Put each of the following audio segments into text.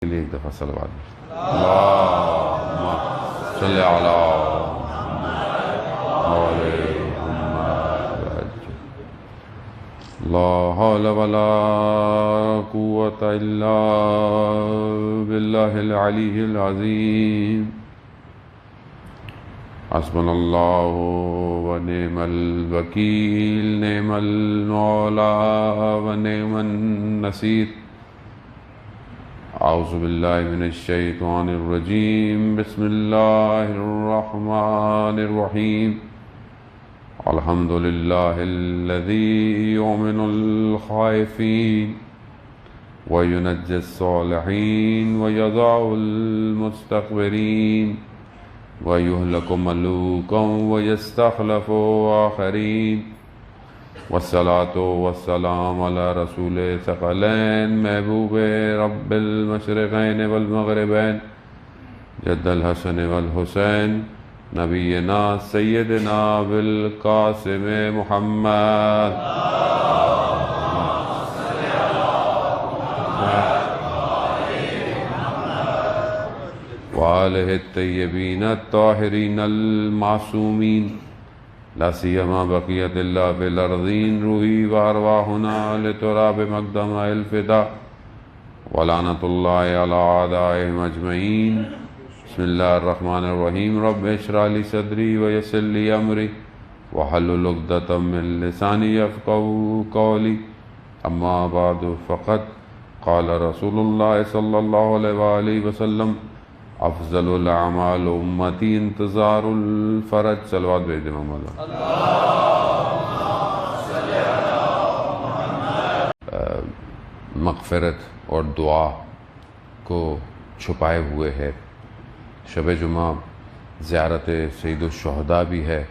لیے ایک دفعہ صلوات اللہم صلی علی لا حول ولا قوة الا باللہ العلی العظیم حسبنا اللہ ونعم الوکیل نعم المولا ونعم النصیر اعوذ باللہ من الشیطان الرجیم بسم اللہ الرحمن الرحیم الحمد للہ الذی یؤمن الخائفین وینجی الصالحین ویضع المستكبرین وَيُهْلَكُ مَلُوكًا وَيَسْتَخْلَفُ آخَرِينَ والصلاة والسلام على رسول ثقلین محبوب رب المشرقین والمغربین جد الحسن والحسین نبینا سیدنا بالقاسم محمد وآلہ الطیبین الطاہرین المعصومین لا سیما بقیت اللہ فی الارضین روحی وارواحنا لتراب مقدم الفدا ولعنت اللہ علی اعدائهم اجمعین بسم اللہ الرحمن الرحیم رب اشرح لی صدری ویسر لی امری واحلل عقدۃ من لسانی یفقهوا قولی اما بعد فقد قال رسول اللہ صلی اللہ علیہ وآلہ وسلم افضل الاعمال امتی انتظار الفرج صلوات بھیج دیں محمد مغفرت اور دعا کو چھپائے ہوئے ہے شب جمعہ زیارت سید الشہداء بھی ہے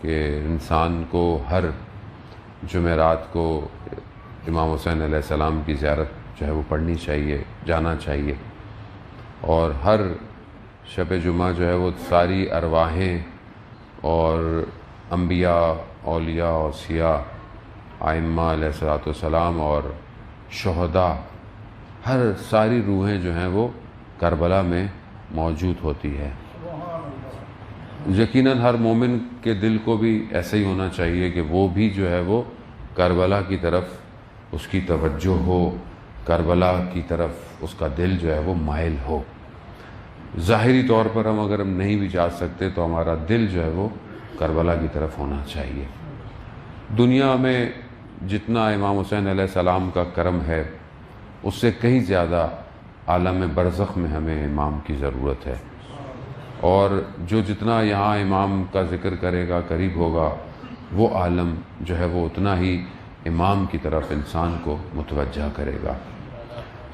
کہ انسان کو ہر جمعرات کو امام حسین علیہ السلام کی زیارت جو ہے وہ پڑھنی چاہیے جانا چاہیے اور ہر شب جمعہ جو ہے وہ ساری ارواحیں اور انبیاء اولیاء اوصیاء ائمہ علیہ السلام اور شہداء ہر ساری روحیں جو ہیں وہ کربلا میں موجود ہوتی ہے یقیناً ہر مومن کے دل کو بھی ایسے ہی ہونا چاہیے کہ وہ بھی جو ہے وہ کربلا کی طرف اس کی توجہ ہو کربلا کی طرف اس کا دل جو ہے وہ مائل ہو ظاہری طور پر اگر ہم نہیں بھی جا سکتے تو ہمارا دل جو ہے وہ کربلا کی طرف ہونا چاہیے دنیا میں جتنا امام حسین علیہ السلام کا کرم ہے اس سے کہیں زیادہ عالم برزخ میں ہمیں امام کی ضرورت ہے اور جو جتنا یہاں امام کا ذکر کرے گا قریب ہوگا وہ عالم جو ہے وہ اتنا ہی امام کی طرف انسان کو متوجہ کرے گا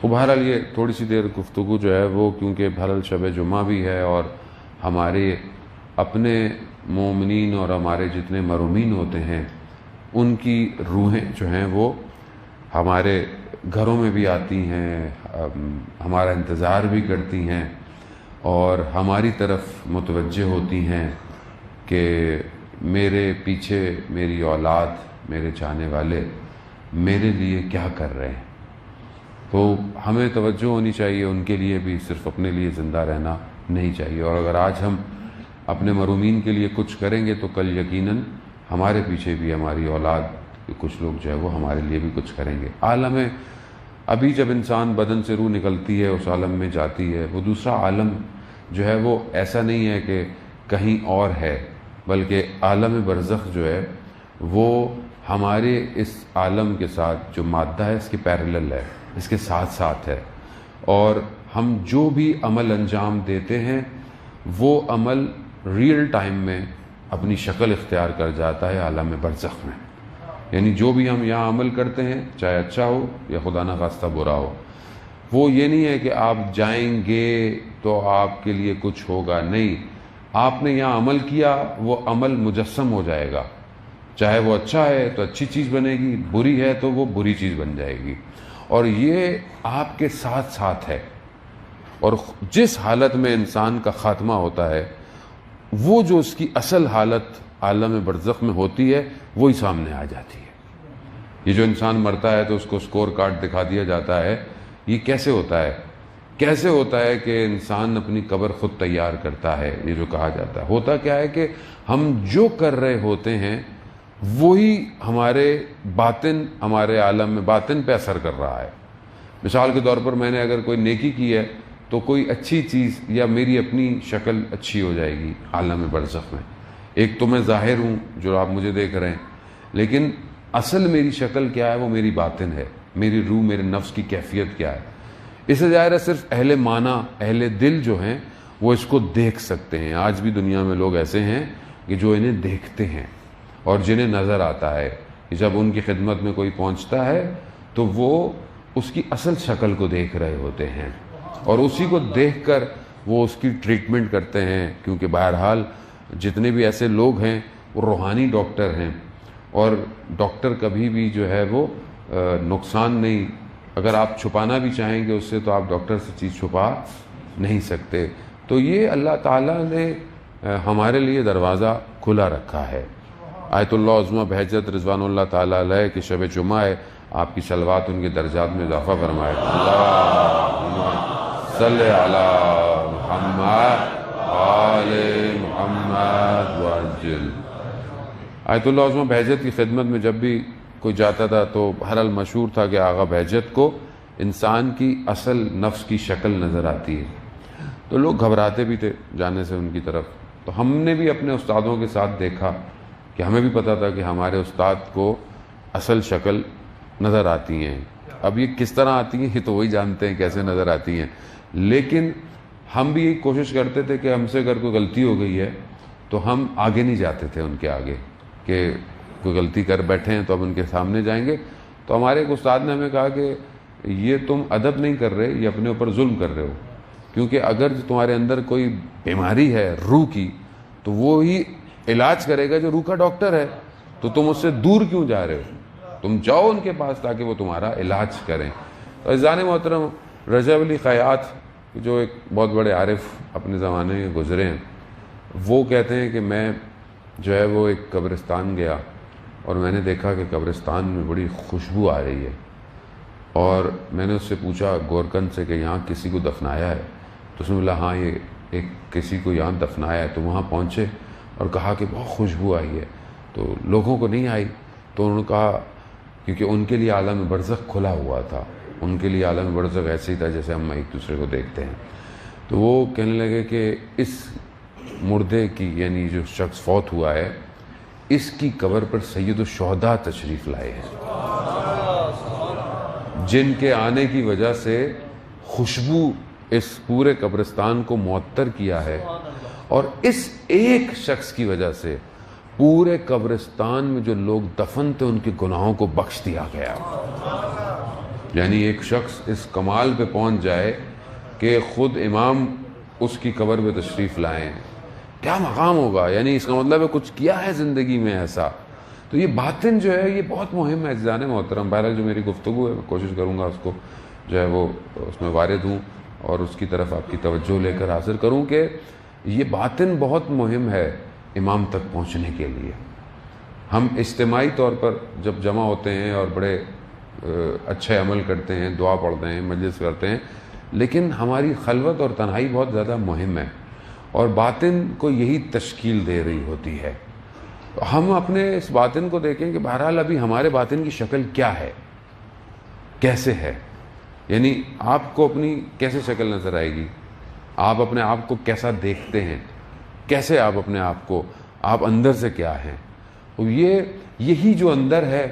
تو بہرحال یہ تھوڑی سی دیر گفتگو جو ہے وہ کیونکہ بہرحال شب جمعہ بھی ہے اور ہمارے اپنے مومنین اور ہمارے جتنے مرحومین ہوتے ہیں ان کی روحیں جو ہیں وہ ہمارے گھروں میں بھی آتی ہیں ہمارا انتظار بھی کرتی ہیں اور ہماری طرف متوجہ ہوتی ہیں کہ میرے پیچھے میری اولاد میرے چاہنے والے میرے لیے کیا کر رہے ہیں تو ہمیں توجہ ہونی چاہیے ان کے لیے بھی صرف اپنے لیے زندہ رہنا نہیں چاہیے اور اگر آج ہم اپنے مرحومین کے لیے کچھ کریں گے تو کل یقیناً ہمارے پیچھے بھی ہماری اولاد کچھ لوگ جو ہے وہ ہمارے لیے بھی کچھ کریں گے عالم ابھی جب انسان بدن سے روح نکلتی ہے اس عالم میں جاتی ہے وہ دوسرا عالم جو ہے وہ ایسا نہیں ہے کہ کہیں اور ہے بلکہ عالم برزخ جو ہے وہ ہمارے اس عالم کے ساتھ جو مادہ ہے اس کے پیرلل ہے اس کے ساتھ ساتھ ہے اور ہم جو بھی عمل انجام دیتے ہیں وہ عمل ریئل ٹائم میں اپنی شکل اختیار کر جاتا ہے عالم برزخ میں یعنی جو بھی ہم یہاں عمل کرتے ہیں چاہے اچھا ہو یا خدا نہ خواستہ برا ہو وہ یہ نہیں ہے کہ آپ جائیں گے تو آپ کے لیے کچھ ہوگا نہیں آپ نے یہاں عمل کیا وہ عمل مجسم ہو جائے گا چاہے وہ اچھا ہے تو اچھی چیز بنے گی بری ہے تو وہ بری چیز بن جائے گی اور یہ آپ کے ساتھ ساتھ ہے اور جس حالت میں انسان کا خاتمہ ہوتا ہے وہ جو اس کی اصل حالت عالم برزخ میں ہوتی ہے وہی سامنے آ جاتی ہے یہ جو انسان مرتا ہے تو اس کو سکور کارڈ دکھا دیا جاتا ہے یہ کیسے ہوتا ہے کیسے ہوتا ہے کہ انسان اپنی قبر خود تیار کرتا ہے؟ یہ جو کہا جاتا ہے، ہوتا کیا ہے کہ ہم جو کر رہے ہوتے ہیں وہی ہمارے باطن، ہمارے عالم میں باطن پہ اثر کر رہا ہے۔ مثال کے طور پر میں نے اگر کوئی نیکی کی ہے تو کوئی اچھی چیز یا میری اپنی شکل اچھی ہو جائے گی عالم برزخ میں۔ ایک تو میں ظاہر ہوں جو آپ مجھے دیکھ رہے ہیں، لیکن اصل میری شکل کیا ہے؟ وہ میری باطن ہے، میری روح، میرے نفس کی کیفیت کیا ہے۔ اس سے ظاہر ہے صرف اہل معنی، اہل دل جو ہیں وہ اس کو دیکھ سکتے ہیں۔ آج بھی دنیا میں لوگ ایسے ہیں کہ جو انہیں دیکھتے ہیں اور جنہیں نظر آتا ہے کہ جب ان کی خدمت میں کوئی پہنچتا ہے تو وہ اس کی اصل شکل کو دیکھ رہے ہوتے ہیں اور اسی کو دیکھ کر وہ اس کی ٹریٹمنٹ کرتے ہیں، کیونکہ بہرحال جتنے بھی ایسے لوگ ہیں وہ روحانی ڈاکٹر ہیں، اور ڈاکٹر کبھی بھی جو ہے وہ نقصان نہیں، اگر آپ چھپانا بھی چاہیں گے اس سے تو آپ ڈاکٹر سے چیز چھپا نہیں سکتے۔ تو یہ اللہ تعالیٰ نے ہمارے لیے دروازہ کھلا رکھا ہے۔ آیت اللہ عظمہ بہجت رضوان اللہ تعالیٰ علیہ کی شب جمعہ ہے، آپ کی صلوات ان کے درجات میں اضافہ فرمائے۔ اللہم صلی علی محمد آل محمد وعجل۔ آیت اللہ عظمہ بہجت کی خدمت میں جب بھی کوئی جاتا تھا تو بہرحال مشہور تھا کہ آغا بہجت کو انسان کی اصل نفس کی شکل نظر آتی ہے، تو لوگ گھبراتے بھی تھے جانے سے ان کی طرف۔ تو ہم نے بھی اپنے استادوں کے ساتھ دیکھا کہ ہمیں بھی پتہ تھا کہ ہمارے استاد کو اصل شکل نظر آتی ہیں۔ اب یہ کس طرح آتی ہیں یہ تو وہی جانتے ہیں کیسے نظر آتی ہیں، لیکن ہم بھی یہی کوشش کرتے تھے کہ ہم سے اگر کوئی غلطی ہو گئی ہے تو ہم آگے نہیں جاتے تھے ان کے آگے، کہ کوئی غلطی کر بیٹھے ہیں تو اب ان کے سامنے جائیں گے۔ تو ہمارے ایک استاد نے ہمیں کہا کہ یہ تم ادب نہیں کر رہے، یہ اپنے اوپر ظلم کر رہے ہو، کیونکہ اگر تمہارے اندر کوئی بیماری ہے روح کی تو وہی علاج کرے گا جو روح کا ڈاکٹر ہے، تو تم اس سے دور کیوں جا رہے ہو؟ تم جاؤ ان کے پاس تاکہ وہ تمہارا علاج کریں۔ تو عزیزان محترم، رجب علی خیاط جو ایک بہت بڑے عارف اپنے زمانے میں گزرے ہیں، وہ کہتے ہیں کہ میں جو ہے وہ ایک قبرستان گیا اور میں نے دیکھا کہ قبرستان میں بڑی خوشبو آ رہی ہے، اور میں نے اس سے پوچھا گورکن سے کہ یہاں کسی کو دفنایا ہے؟ تو اس نے بولا ہاں یہ ایک کسی کو یہاں دفنایا ہے۔ تو وہاں پہنچے اور کہا کہ بہت خوشبو آئی ہے، تو لوگوں کو نہیں آئی، تو انہوں نے کہا کیونکہ ان کے لیے عالم برزخ کھلا ہوا تھا، ان کے لیے عالم برزخ ایسے ہی تھا جیسے ہم ایک دوسرے کو دیکھتے ہیں۔ تو وہ کہنے لگے کہ اس مردے کی، یعنی جو شخص فوت ہوا ہے، اس کی قبر پر سید الشہداء تشریف لائے ہیں، جن کے آنے کی وجہ سے خوشبو اس پورے قبرستان کو معطر کیا ہے، اور اس ایک شخص کی وجہ سے پورے قبرستان میں جو لوگ دفن تھے ان کے گناہوں کو بخش دیا گیا۔ یعنی ایک شخص اس کمال پہ پہنچ جائے کہ خود امام اس کی قبر پہ تشریف لائیں، کیا مقام ہوگا؟ یعنی اس کا مطلب ہے کچھ کیا ہے زندگی میں ایسا۔ تو یہ باطن جو ہے یہ بہت مہم ہے عزیزان محترم۔ بہرحال جو میری گفتگو ہے میں کوشش کروں گا اس کو جو ہے وہ اس میں وارد ہوں اور اس کی طرف آپ کی توجہ لے کر حاضر کروں کہ یہ باطن بہت مہم ہے امام تک پہنچنے کے لیے۔ ہم اجتماعی طور پر جب جمع ہوتے ہیں اور بڑے اچھے عمل کرتے ہیں، دعا پڑھتے ہیں، مجلس کرتے ہیں، لیکن ہماری خلوت اور تنہائی بہت زیادہ مہم ہے، اور باطن کو یہی تشکیل دے رہی ہوتی ہے۔ ہم اپنے اس باطن کو دیکھیں کہ بہرحال ابھی ہمارے باطن کی شکل کیا ہے، کیسے ہے، یعنی آپ کو اپنی کیسے شکل نظر آئے گی، آپ اپنے آپ کو کیسا دیکھتے ہیں، کیسے آپ اپنے آپ کو، آپ اندر سے کیا ہیں۔ اور یہی جو اندر ہے،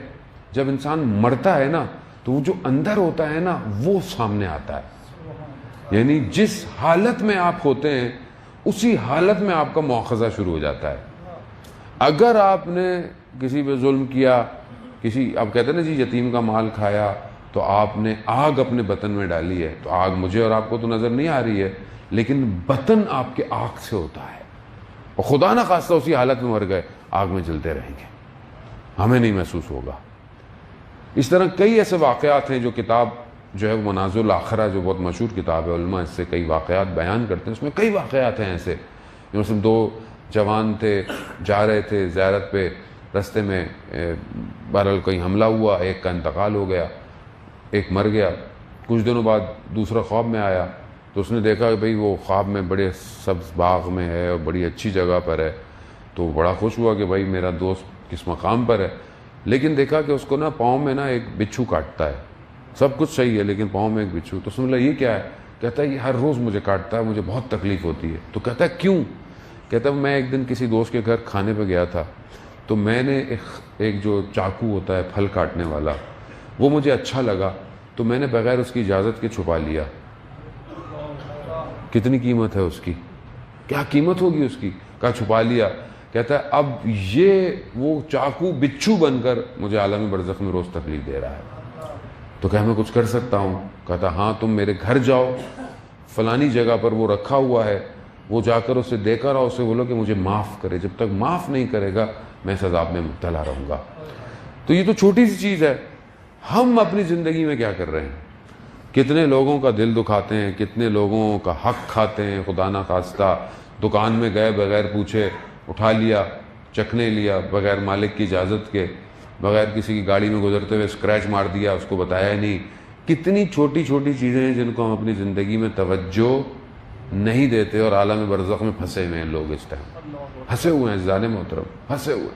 جب انسان مرتا ہے نا تو وہ جو اندر ہوتا ہے نا وہ سامنے آتا ہے، یعنی جس حالت میں آپ ہوتے ہیں اسی حالت میں آپ کا مواخذہ شروع ہو جاتا ہے۔ اگر آپ نے کسی پہ ظلم کیا، آپ کہتے ہیں نا جی یتیم کا مال کھایا، تو آپ نے آگ اپنے بطن میں ڈالی ہے، تو آگ مجھے اور آپ کو تو نظر نہیں آ رہی ہے، لیکن بطن آپ کے آگ سے ہوتا ہے، اور خدا نہ خواستہ اسی حالت میں مر گئے آگ میں جلتے رہیں گے، ہمیں نہیں محسوس ہوگا۔ اس طرح کئی ایسے واقعات ہیں جو کتاب جو ہے وہ منازل الآخرہ جو بہت مشہور کتاب ہے، علماء اس سے کئی واقعات بیان کرتے ہیں، اس میں کئی واقعات ہیں ایسے، مثلا دو جوان تھے جا رہے تھے زیارت پہ، رستے میں بہرحال کہیں حملہ ہوا، ایک کا انتقال ہو گیا، ایک مر گیا، کچھ دنوں بعد دوسرا خواب میں آیا تو اس نے دیکھا کہ بھئی وہ خواب میں بڑے سبز باغ میں ہے اور بڑی اچھی جگہ پر ہے، تو بڑا خوش ہوا کہ بھئی میرا دوست کس مقام پر ہے، لیکن دیکھا کہ اس کو نا پاؤں میں نا ایک بچھو کاٹتا ہے، سب کچھ صحیح ہے لیکن پاؤں میں ایک بچھو. تو سن لیا یہ کیا ہے؟ کہتا ہے یہ ہر روز مجھے کاٹتا ہے، مجھے بہت تکلیف ہوتی ہے. تو کہتا ہے کیوں؟ کہتا ہے میں ایک دن کسی دوست کے گھر کھانے پہ گیا تھا، تو میں نے ایک جو چاقو ہوتا ہے پھل کاٹنے والا، وہ مجھے اچھا لگا تو میں نے بغیر اس کی اجازت کے چھپا لیا. کتنی قیمت ہے اس کی؟ کیا قیمت ہوگی اس کی؟ کہا چھپا لیا. کہتا ہے اب یہ وہ چاقو بچھو بن کر مجھے عالم برزخ میں روز تکلیف دے رہا ہے. تو کہا میں کچھ کر سکتا ہوں؟ کہتا ہاں تم میرے گھر جاؤ، فلانی جگہ پر وہ رکھا ہوا ہے، وہ جا کر اسے دے کر آؤ، اسے بولو کہ مجھے معاف کرے، جب تک معاف نہیں کرے گا میں اس عذاب میں مبتلا رہوں گا. تو یہ تو چھوٹی سی چیز ہے. ہم اپنی زندگی میں کیا کر رہے ہیں؟ کتنے لوگوں کا دل دکھاتے ہیں، کتنے لوگوں کا حق کھاتے ہیں خدا نہ خواستہ. دکان میں گئے بغیر پوچھے اٹھا لیا، چکھنے لیا بغیر مالک کی اجازت کے، بغیر کسی کی گاڑی میں گزرتے ہوئے اسکریچ مار دیا، اس کو بتایا ہی نہیں. کتنی چھوٹی چھوٹی چیزیں ہیں جن کو ہم اپنی زندگی میں توجہ نہیں دیتے، اور عالم برزخ میں پھنسے ہوئے ہیں لوگ. اس ٹائم پھنسے ہوئے ہیں عزیزان محترم، پھنسے ہوئے،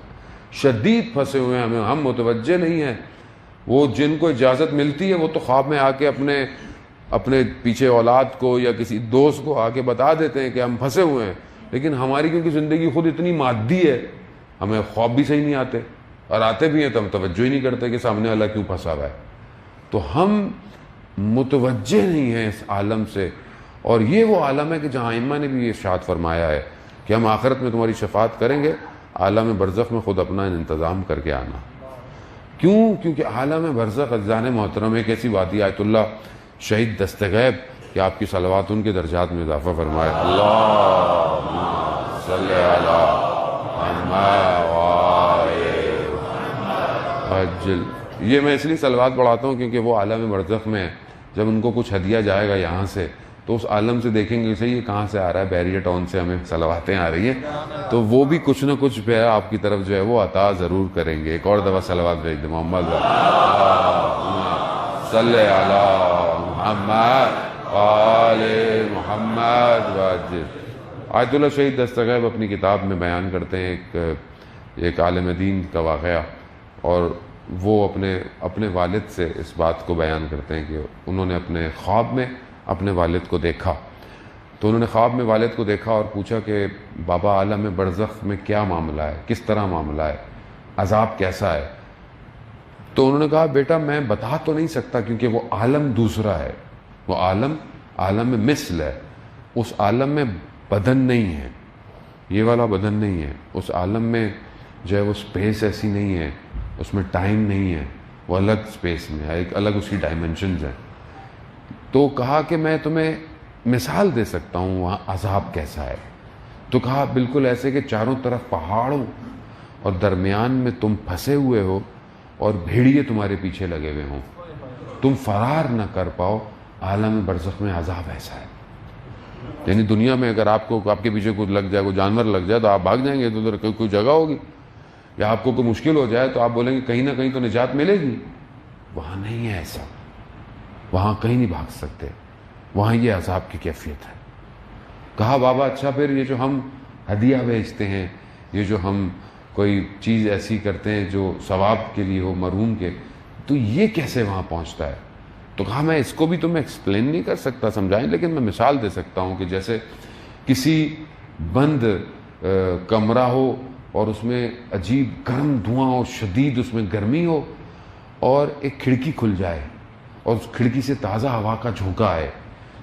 شدید پھنسے ہوئے ہیں. ہم متوجہ نہیں ہیں. وہ جن کو اجازت ملتی ہے وہ تو خواب میں آ کے اپنے پیچھے اولاد کو یا کسی دوست کو آ کے بتا دیتے ہیں کہ ہم پھنسے ہوئے ہیں، لیکن ہماری کیونکہ زندگی خود اتنی مادی ہے، ہمیں خواب بھی صحیح نہیں آتے، اور آتے بھی ہیں تو ہم توجہ ہی نہیں کرتے کہ سامنے والا کیوں پھنسا ہوا ہے. تو ہم متوجہ نہیں ہیں اس عالم سے. اور یہ وہ عالم ہے کہ جہاں ائمہ نے بھی یہ ارشاد فرمایا ہے کہ ہم آخرت میں تمہاری شفاعت کریں گے، عالم برزخ میں خود اپنا انتظام کر کے آنا. کیوں؟ کیونکہ عالم برزخ عزیزان محترم ایک ایسی وادی، آیت اللہ شہید دستغیب، کہ آپ کی صلوات ان کے درجات میں اضافہ فرمائے. اللہم صلی علی محمد عجل. یہ میں اس لیے صلوات پڑھاتا ہوں کیونکہ وہ عالم برزخ میں جب ان کو کچھ ہدیہ جائے گا یہاں سے، تو اس عالم سے دیکھیں گے اسے یہ کہاں سے آ رہا ہے، بیریہ ٹاؤن سے ہمیں صلواتیں آ رہی ہیں، تو وہ بھی کچھ نہ کچھ پہ آپ کی طرف جو ہے وہ عطا ضرور کریں گے. ایک اور دفعہ صلوات بھیج دیں. محمد صلی علی محمد آل محمد وعجل. آیت اللہ شہید دستغیب اپنی کتاب میں بیان کرتے ہیں ایک عالم دین کا واقعہ، اور وہ اپنے والد سے اس بات کو بیان کرتے ہیں کہ انہوں نے اپنے خواب میں اپنے والد کو دیکھا. تو انہوں نے خواب میں والد کو دیکھا اور پوچھا کہ بابا عالم برزخ میں کیا معاملہ ہے، کس طرح معاملہ ہے، عذاب کیسا ہے؟ تو انہوں نے کہا بیٹا میں بتا تو نہیں سکتا کیونکہ وہ عالم دوسرا ہے، وہ عالم میں مثل ہے، اس عالم میں بدن نہیں ہے، یہ والا بدن نہیں ہے، اس عالم میں جو ہے وہ سپیس ایسی نہیں ہے، اس میں ٹائم نہیں ہے، وہ الگ سپیس میں ہے، ایک الگ اس کی ڈائمنشنز ہیں. تو کہا کہ میں تمہیں مثال دے سکتا ہوں وہاں عذاب کیسا ہے. تو کہا بالکل ایسے کہ چاروں طرف پہاڑوں اور درمیان میں تم پھنسے ہوئے ہو اور بھیڑیے تمہارے پیچھے لگے ہوئے ہوں، تم فرار نہ کر پاؤ. عالم برزخ میں عذاب ایسا ہے. یعنی دنیا میں اگر آپ کے پیچھے کچھ لگ جائے، کوئی جانور لگ جائے تو آپ بھاگ جائیں گے، تو ادھر کوئی جگہ ہوگی، یا آپ کو کوئی مشکل ہو جائے تو آپ بولیں گے کہیں نہ کہیں تو نجات ملے گی. وہاں نہیں ہے ایسا، وہاں کہیں نہیں بھاگ سکتے، وہاں یہ عذاب کی کیفیت ہے. کہا بابا اچھا پھر یہ جو ہم ہدیہ بھیجتے ہیں، یہ جو ہم کوئی چیز ایسی کرتے ہیں جو ثواب کے لیے ہو مرحوم کے، تو یہ کیسے وہاں پہنچتا ہے؟ تو کہا میں اس کو بھی تمہیں ایکسپلین نہیں کر سکتا، سمجھائیں، لیکن میں مثال دے سکتا ہوں کہ جیسے کسی بند کمرہ ہو اور اس میں عجیب گرم دھواں ہو، شدید اس میں گرمی ہو، اور ایک کھڑکی کھل جائے اور اس کھڑکی سے تازہ ہوا کا جھونکا آئے.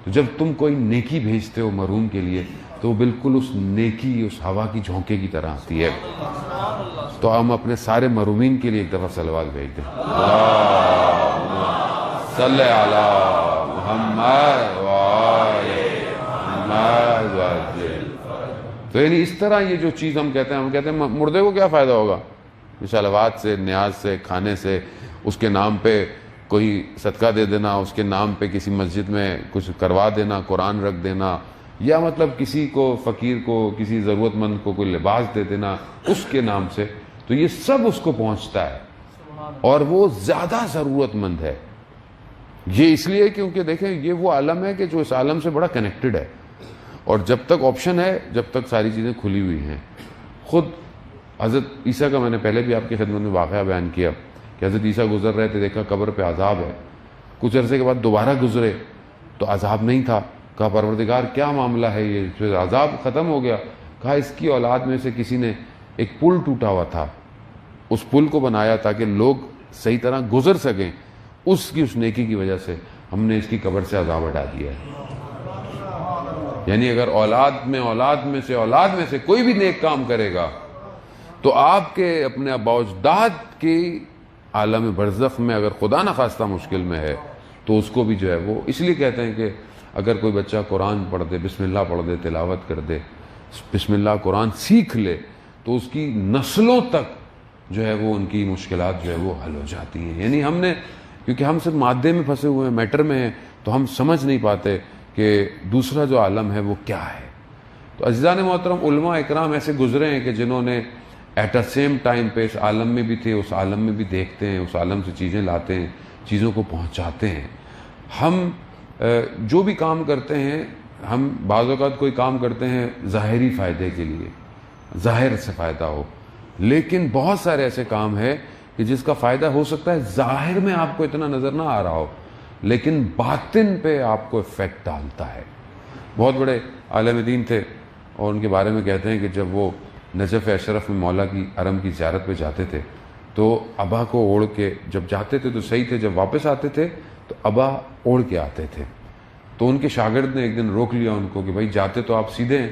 تو جب تم کوئی نیکی بھیجتے ہو مرحوم کے لیے تو وہ بالکل اس نیکی، اس ہوا کی جھونکے کی طرح آتی ہے. تو ہم اپنے سارے مرحومین کے لیے ایک دفعہ صلوات بھیج دیں. صلی علی محمد وآل محمد وعجل. تو یعنی اس طرح یہ جو چیز ہم کہتے ہیں مردے کو کیا فائدہ ہوگا صلوات سے، نیاز سے، کھانے سے، اس کے نام پہ کوئی صدقہ دے دینا، اس کے نام پہ کسی مسجد میں کچھ کروا دینا، قرآن رکھ دینا، یا مطلب کسی کو فقیر کو، کسی ضرورت مند کو کوئی لباس دے دینا اس کے نام سے، تو یہ سب اس کو پہنچتا ہے اور وہ زیادہ ضرورت مند ہے. یہ اس لیے کیونکہ دیکھیں یہ وہ عالم ہے کہ جو اس عالم سے بڑا کنیکٹڈ ہے، اور جب تک آپشن ہے جب تک ساری چیزیں کھلی ہوئی ہیں. خود حضرت عیسیٰ کا میں نے پہلے بھی آپ کی خدمت میں واقعہ بیان کیا کہ حضرت عیسیٰ گزر رہے تھے، دیکھا قبر پہ عذاب ہے. کچھ عرصے کے بعد دوبارہ گزرے تو عذاب نہیں تھا. کہا پروردگار کیا معاملہ ہے یہ، پھر عذاب ختم ہو گیا. کہا اس کی اولاد میں سے کسی نے ایک پل ٹوٹا ہوا تھا، اس پل کو بنایا تاکہ لوگ صحیح طرح گزر سکیں، اس نیکی کی وجہ سے ہم نے اس کی قبر سے عذاب ہٹا دیا ہے. یعنی اگر اولاد میں سے کوئی بھی نیک کام کرے گا تو آپ کے اپنے آباء و اجداد کی عالم برزخ میں اگر خدا نخواستہ مشکل میں ہے تو اس کو بھی جو ہے وہ، اس لیے کہتے ہیں کہ اگر کوئی بچہ قرآن پڑھ دے، بسم اللہ پڑھ دے، تلاوت کر دے، بسم اللہ قرآن سیکھ لے تو اس کی نسلوں تک جو ہے وہ ان کی مشکلات جو ہے وہ حل ہو جاتی ہیں. یعنی ہم نے، کیونکہ ہم صرف مادے میں پھنسے ہوئے ہیں، میٹر میں ہیں، تو ہم سمجھ نہیں پاتے کہ دوسرا جو عالم ہے وہ کیا ہے. تو عزیزان محترم، علماء اکرام ایسے گزرے ہیں کہ جنہوں نے ایٹ اے سیم ٹائم پہ اس عالم میں بھی تھے، اس عالم میں بھی دیکھتے ہیں، اس عالم سے چیزیں لاتے ہیں، چیزوں کو پہنچاتے ہیں. ہم جو بھی کام کرتے ہیں، ہم بعض اوقات کوئی کام کرتے ہیں ظاہری فائدے کے لیے، ظاہر سے فائدہ ہو، لیکن بہت سارے ایسے کام ہیں کہ جس کا فائدہ ہو سکتا ہے ظاہر میں آپ کو اتنا نظر نہ آ رہا ہو، لیکن باطن پہ آپ کو افیکٹ ڈالتا ہے. بہت بڑے عالم دین تھے اور ان کے بارے میں کہتے ہیں کہ جب وہ نجف اشرف میں مولا کی حرم کی زیارت پہ جاتے تھے تو ابا کو اوڑھ کے، جب جاتے تھے تو صحیح تھے، جب واپس آتے تھے تو ابا اوڑھ کے آتے تھے. تو ان کے شاگرد نے ایک دن روک لیا ان کو کہ بھائی جاتے تو آپ سیدھے ہیں،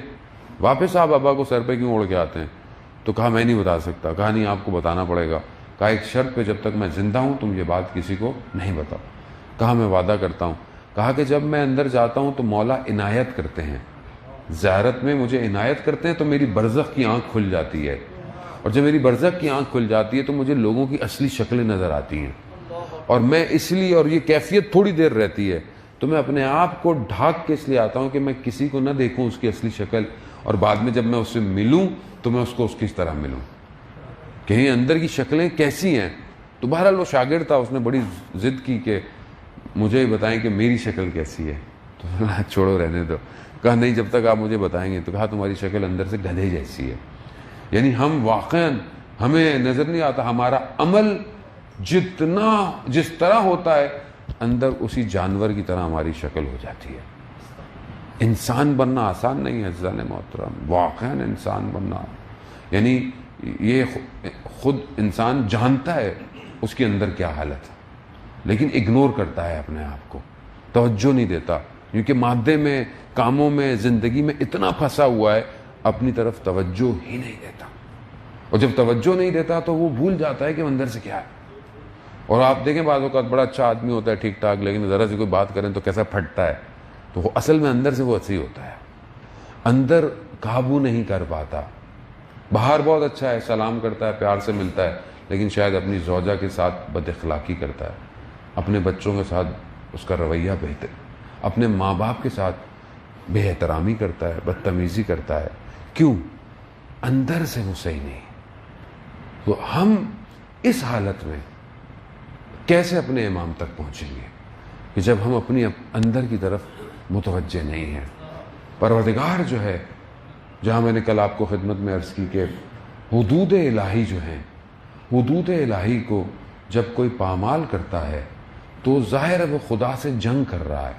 واپس آپ ابا کو سر پہ کیوں اوڑھ کے آتے ہیں؟ تو کہا میں نہیں بتا سکتا. کہا نہیں آپ کو بتانا پڑے گا. کہا ایک شرط پہ، جب تک میں زندہ ہوں تم یہ بات کسی کو نہیں بتاؤ. کہا میں وعدہ کرتا ہوں. کہا کہ جب میں اندر جاتا ہوں تو مولا عنایت کرتے ہیں، زیارت میں مجھے عنایت کرتے ہیں تو میری برزخ کی آنکھ کھل جاتی ہے، اور جب میری برزخ کی آنکھ کھل جاتی ہے تو مجھے لوگوں کی اصلی شکلیں نظر آتی ہیں، اور میں اس لیے، اور یہ کیفیت تھوڑی دیر رہتی ہے، تو میں اپنے آپ کو ڈھانک کے اس لیے آتا ہوں کہ میں کسی کو نہ دیکھوں اس کی اصلی شکل، اور بعد میں جب میں اس سے ملوں تو میں اس کو اس کی طرح ملوں، کہیں اندر کی شکلیں کیسی ہیں. تو بہرحال وہ شاگرد تھا، اس نے بڑی ضد کی کہ مجھے بتائیں کہ میری شکل کیسی ہے. تو چھوڑو رہنے دو. کہا نہیں جب تک آپ مجھے بتائیں گے. تو کہا تمہاری شکل اندر سے گدھے جیسی ہے. یعنی ہم واقعاً، ہمیں نظر نہیں آتا، ہمارا عمل جس طرح ہوتا ہے اندر اسی جانور کی طرح ہماری شکل ہو جاتی ہے. انسان بننا آسان نہیں ہے عزیزان محترم، واقعاً انسان بننا، یعنی یہ خود انسان جانتا ہے اس کے اندر کیا حالت ہے، لیکن اگنور کرتا ہے اپنے آپ کو، توجہ نہیں دیتا، کیونکہ مادے میں، کاموں میں، زندگی میں اتنا پھنسا ہوا ہے، اپنی طرف توجہ ہی نہیں دیتا. اور جب توجہ نہیں دیتا تو وہ بھول جاتا ہے کہ اندر سے کیا ہے. اور آپ دیکھیں بعض اوقات بڑا اچھا آدمی ہوتا ہے ٹھیک ٹھاک، لیکن ذرا سے کوئی بات کریں تو کیسا پھٹتا ہے. تو وہ اصل میں اندر سے وہ اچھی ہوتا ہے، اندر قابو نہیں کر پاتا. باہر بہت اچھا ہے، سلام کرتا ہے، پیار سے ملتا ہے، لیکن شاید اپنی زوجہ کے ساتھ بد اخلاقی کرتا ہے، اپنے بچوں کے ساتھ اس کا رویہ بہتر، اپنے ماں باپ کے ساتھ بے احترامی کرتا ہے، بدتمیزی کرتا ہے. کیوں؟ اندر سے وہ صحیح نہیں. تو ہم اس حالت میں کیسے اپنے امام تک پہنچیں گے کہ جب ہم اپنی اندر کی طرف متوجہ نہیں ہیں. پروردگار جو ہے، جہاں میں نے کل آپ کو خدمت میں عرض کی کہ حدود الہی جو ہیں، حدود الہی کو جب کوئی پامال کرتا ہے تو ظاہر ہے وہ خدا سے جنگ کر رہا ہے،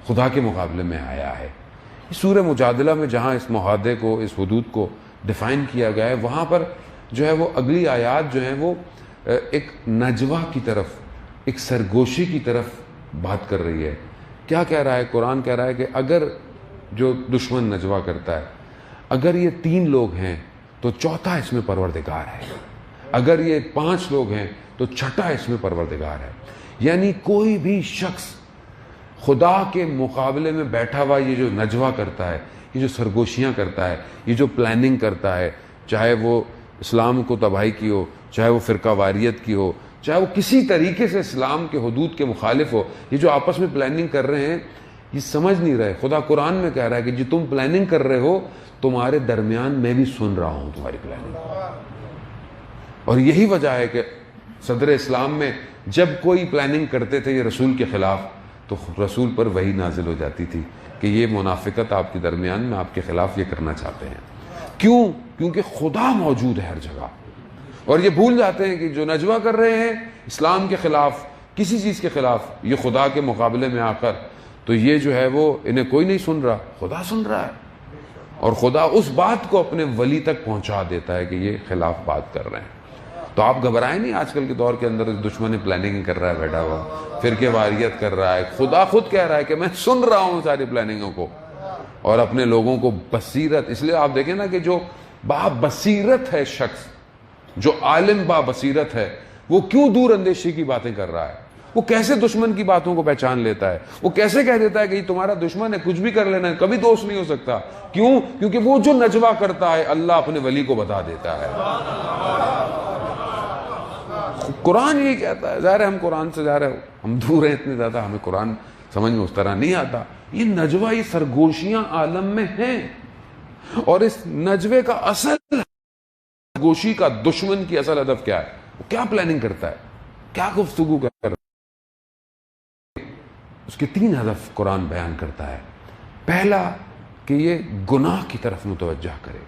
خدا کے مقابلے میں آیا ہے. سورہ مجادلہ میں جہاں اس معاہدے کو، اس حدود کو ڈیفائن کیا گیا ہے، وہاں پر جو ہے وہ اگلی آیات جو ہیں وہ ایک نجوہ کی طرف، ایک سرگوشی کی طرف بات کر رہی ہے. کیا کہہ رہا ہے قرآن؟ کہہ رہا ہے کہ اگر جو دشمن نجوہ کرتا ہے، اگر یہ 3 لوگ ہیں تو چوتھا اس میں پروردگار ہے، اگر یہ 5 لوگ ہیں تو چھٹا اس میں پروردگار ہے. یعنی کوئی بھی شخص خدا کے مقابلے میں بیٹھا ہوا یہ جو نجوہ کرتا ہے، یہ جو سرگوشیاں کرتا ہے، یہ جو پلاننگ کرتا ہے، چاہے وہ اسلام کو تباہی کی ہو، چاہے وہ فرقہ واریت کی ہو، چاہے وہ کسی طریقے سے اسلام کے حدود کے مخالف ہو، یہ جو آپس میں پلاننگ کر رہے ہیں یہ سمجھ نہیں رہے. خدا قرآن میں کہہ رہا ہے کہ جو تم پلاننگ کر رہے ہو، تمہارے درمیان میں بھی سن رہا ہوں تمہاری پلاننگ. اور یہی وجہ ہے کہ صدر اسلام میں جب کوئی پلاننگ کرتے تھے یہ رسول کے خلاف، تو رسول پر وحی نازل ہو جاتی تھی کہ یہ منافقت آپ کے درمیان میں آپ کے خلاف یہ کرنا چاہتے ہیں. کیوں؟ کیونکہ خدا موجود ہے ہر جگہ. اور یہ بھول جاتے ہیں کہ جو نجوہ کر رہے ہیں اسلام کے خلاف، کسی چیز کے خلاف، یہ خدا کے مقابلے میں آ کر، تو یہ جو ہے وہ انہیں کوئی نہیں سن رہا، خدا سن رہا ہے. اور خدا اس بات کو اپنے ولی تک پہنچا دیتا ہے کہ یہ خلاف بات کر رہے ہیں. تو آپ گھبرائیں نہیں. آج کل کے دور کے اندر دشمن پلاننگ کر رہا ہے بیٹھا ہوا، فرقے واریت کر رہا ہے. خدا خود کہہ رہا ہے کہ میں سن رہا ہوں ساری پلاننگوں کو، اور اپنے لوگوں کو بصیرت. اس لیے آپ دیکھیں نا کہ جو با بصیرت ہے شخص، جو عالم با بصیرت ہے، وہ کیوں دور اندیشی کی باتیں کر رہا ہے؟ وہ کیسے دشمن کی باتوں کو پہچان لیتا ہے؟ وہ کیسے کہہ دیتا ہے کہ یہ تمہارا دشمن ہے، کچھ بھی کر لینا ہے، کبھی دوست نہیں ہو سکتا؟ کیوں؟ کیونکہ وہ جو نجوہ کرتا ہے اللہ اپنے ولی کو بتا دیتا ہے. قرآن یہ کہتا ہے. ظاہر ہے ہم قرآن سے ظاہر ہے ہم دور ہیں اتنے زیادہ، ہمیں قرآن سمجھ میں اس طرح نہیں آتا. یہ نجوہ، یہ سرگوشیاں عالم میں ہیں، اور اس نجوے کا اصل سرگوشی کا دشمن کی اصل ہدف کیا ہے؟ وہ کیا پلاننگ کرتا ہے، کیا گفتگو کرتا ہے؟ اس کے 3 ہدف قرآن بیان کرتا ہے. پہلا کہ یہ گناہ کی طرف متوجہ کرے.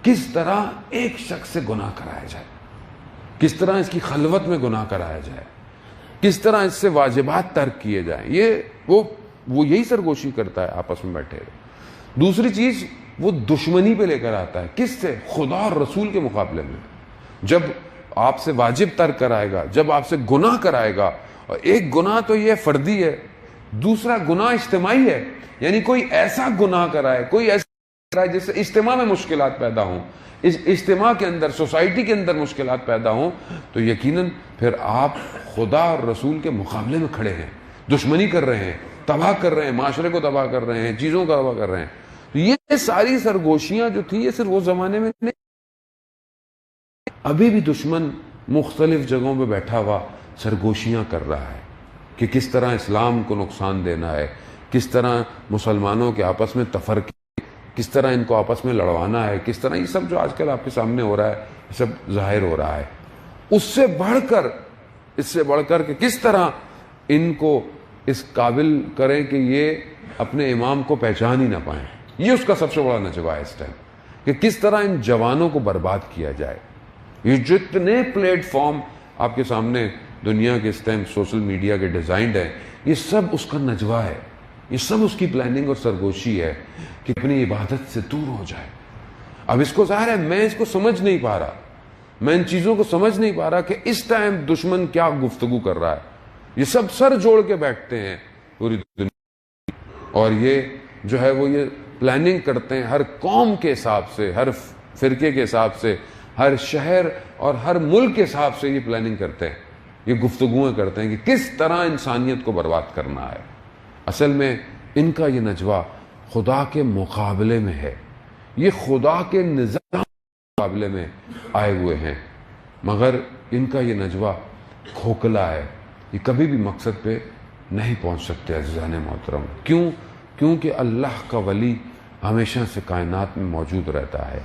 کس طرح ایک شخص سے گناہ کرایا جائے، کس طرح اس کی خلوت میں گناہ کرایا جائے، کس طرح اس سے واجبات ترک کیے جائیں. یہ وہ یہی سرگوشی کرتا ہے آپس میں بیٹھے. دوسری چیز وہ دشمنی پہ لے کر آتا ہے. کس سے؟ خدا اور رسول کے مقابلے میں. جب آپ سے واجب ترک کرائے گا، جب آپ سے گناہ کرائے گا، اور ایک گناہ تو یہ فردی ہے، دوسرا گناہ اجتماعی ہے. یعنی کوئی ایسا گناہ کرائے، کوئی ایسا کرائے جس سے اجتماع میں مشکلات پیدا ہوں، اس اجتماع کے اندر، سوسائٹی کے اندر مشکلات پیدا ہوں، تو یقیناً پھر آپ خدا اور رسول کے مقابلے میں کھڑے ہیں، دشمنی کر رہے ہیں، تباہ کر رہے ہیں، معاشرے کو تباہ کر رہے ہیں، چیزوں کو تباہ کر رہے ہیں. تو یہ ساری سرگوشیاں جو تھیں، یہ صرف وہ زمانے میں نہیں، ابھی بھی دشمن مختلف جگہوں پہ بیٹھا ہوا سرگوشیاں کر رہا ہے کہ کس طرح اسلام کو نقصان دینا ہے، کس طرح مسلمانوں کے آپس میں تفرقے، کس طرح ان کو آپس میں لڑوانا ہے، کس طرح یہ سب جو آج کل آپ کے سامنے ہو رہا ہے یہ سب ظاہر ہو رہا ہے. اس سے بڑھ کر کہ کس طرح ان کو اس قابل کریں کہ یہ اپنے امام کو پہچان ہی نہ پائیں. یہ اس کا سب سے بڑا نجوہ ہے اس ٹائم، کہ کس طرح ان جوانوں کو برباد کیا جائے. یہ جتنے پلیٹ فارم آپ کے سامنے دنیا کے اس ٹائم سوشل میڈیا کے ڈیزائنڈ ہیں، یہ سب اس کا نجوہ ہے، یہ سب اس کی پلاننگ اور سرگوشی ہے کہ اپنی عبادت سے دور ہو جائے. اب اس کو ظاہر ہے میں اس کو سمجھ نہیں پا رہا، میں ان چیزوں کو سمجھ نہیں پا رہا کہ اس ٹائم دشمن کیا گفتگو کر رہا ہے. یہ سب سر جوڑ کے بیٹھتے ہیں پوری دنیا، اور یہ جو ہے وہ یہ پلاننگ کرتے ہیں ہر قوم کے حساب سے، ہر فرقے کے حساب سے، ہر شہر اور ہر ملک کے حساب سے یہ پلاننگ کرتے ہیں، یہ گفتگویں کرتے ہیں کہ کس طرح انسانیت کو برباد کرنا ہے. اصل میں ان کا یہ نجوہ خدا کے مقابلے میں ہے، یہ خدا کے نظام کے مقابلے میں آئے ہوئے ہیں، مگر ان کا یہ نجوہ کھوکھلا ہے، یہ کبھی بھی مقصد پہ نہیں پہنچ سکتے. عزیزان محترم، کیوں؟ کیونکہ اللہ کا ولی ہمیشہ سے کائنات میں موجود رہتا ہے،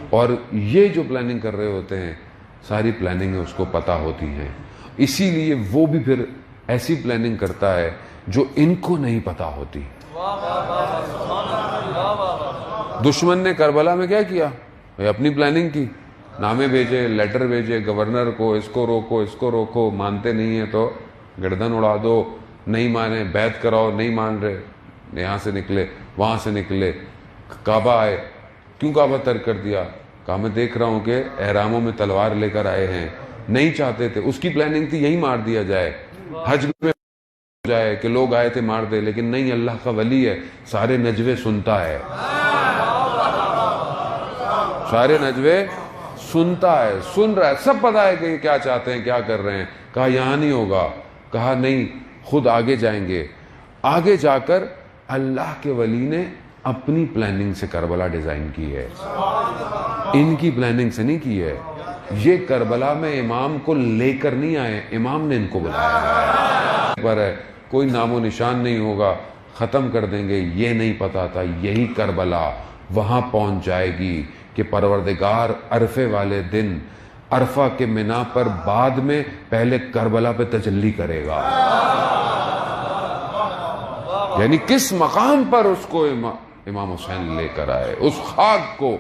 اور یہ جو پلاننگ کر رہے ہوتے ہیں ساری پلاننگیں اس کو پتہ ہوتی ہیں. اسی لیے وہ بھی پھر ایسی پلاننگ کرتا ہے جو ان کو نہیں پتہ ہوتی. دشمن نے کربلا میں کیا کیا؟ اپنی پلاننگ کی، نامے بھیجے، لیٹر بھیجے گورنر کو، اس کو روکو، اس کو روکو، مانتے نہیں ہیں تو گردن اڑا دو، نہیں مانے بیعت کراؤ، نہیں مان رہے، یہاں سے نکلے، وہاں سے نکلے، کعبہ آئے. کیوں کعبہ ترک کر دیا؟ کہا میں دیکھ رہا ہوں کہ احراموں میں تلوار لے کر آئے ہیں، نہیں چاہتے تھے، اس کی پلاننگ تھی یہی مار دیا جائے، حج میں جائے کہ لوگ آئے تھے مار دے، لیکن نہیں، اللہ کا ولی ہے، سارے نجوے سنتا ہے، سارے نجوے سنتا ہے، سن رہا ہے، سب پتہ ہے کہ یہ کیا چاہتے ہیں، کیا کر رہے ہیں. کہا یہاں نہیں ہوگا، کہا نہیں، خود آگے جائیں گے. آگے جا کر اللہ کے ولی نے اپنی پلاننگ سے کربلا ڈیزائن کی ہے، ان کی پلاننگ سے نہیں کی ہے. یہ کربلا میں امام کو لے کر نہیں آئے، امام نے ان کو بلایا پر ہے، کوئی نام و نشان نہیں ہوگا، ختم کر دیں گے. یہ نہیں پتا تھا یہی کربلا وہاں پہنچ جائے گی کہ پروردگار عرفے والے دن عرفہ کے منا پر بعد میں پہلے کربلا پہ تجلی کرے گا. یعنی کس مقام پر اس کو امام حسین لے کر آئے، اس خاک کو،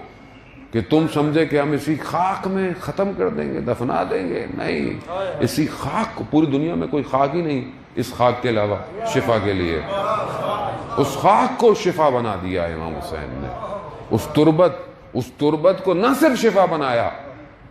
کہ تم سمجھے کہ ہم اسی خاک میں ختم کر دیں گے، دفنا دیں گے، نہیں، اسی خاک کو، پوری دنیا میں کوئی خاک ہی نہیں اس خاک کے علاوہ شفا کے لیے، اس خاک کو شفا بنا دیا امام حسین نے، اس تربت کو نہ صرف شفا بنایا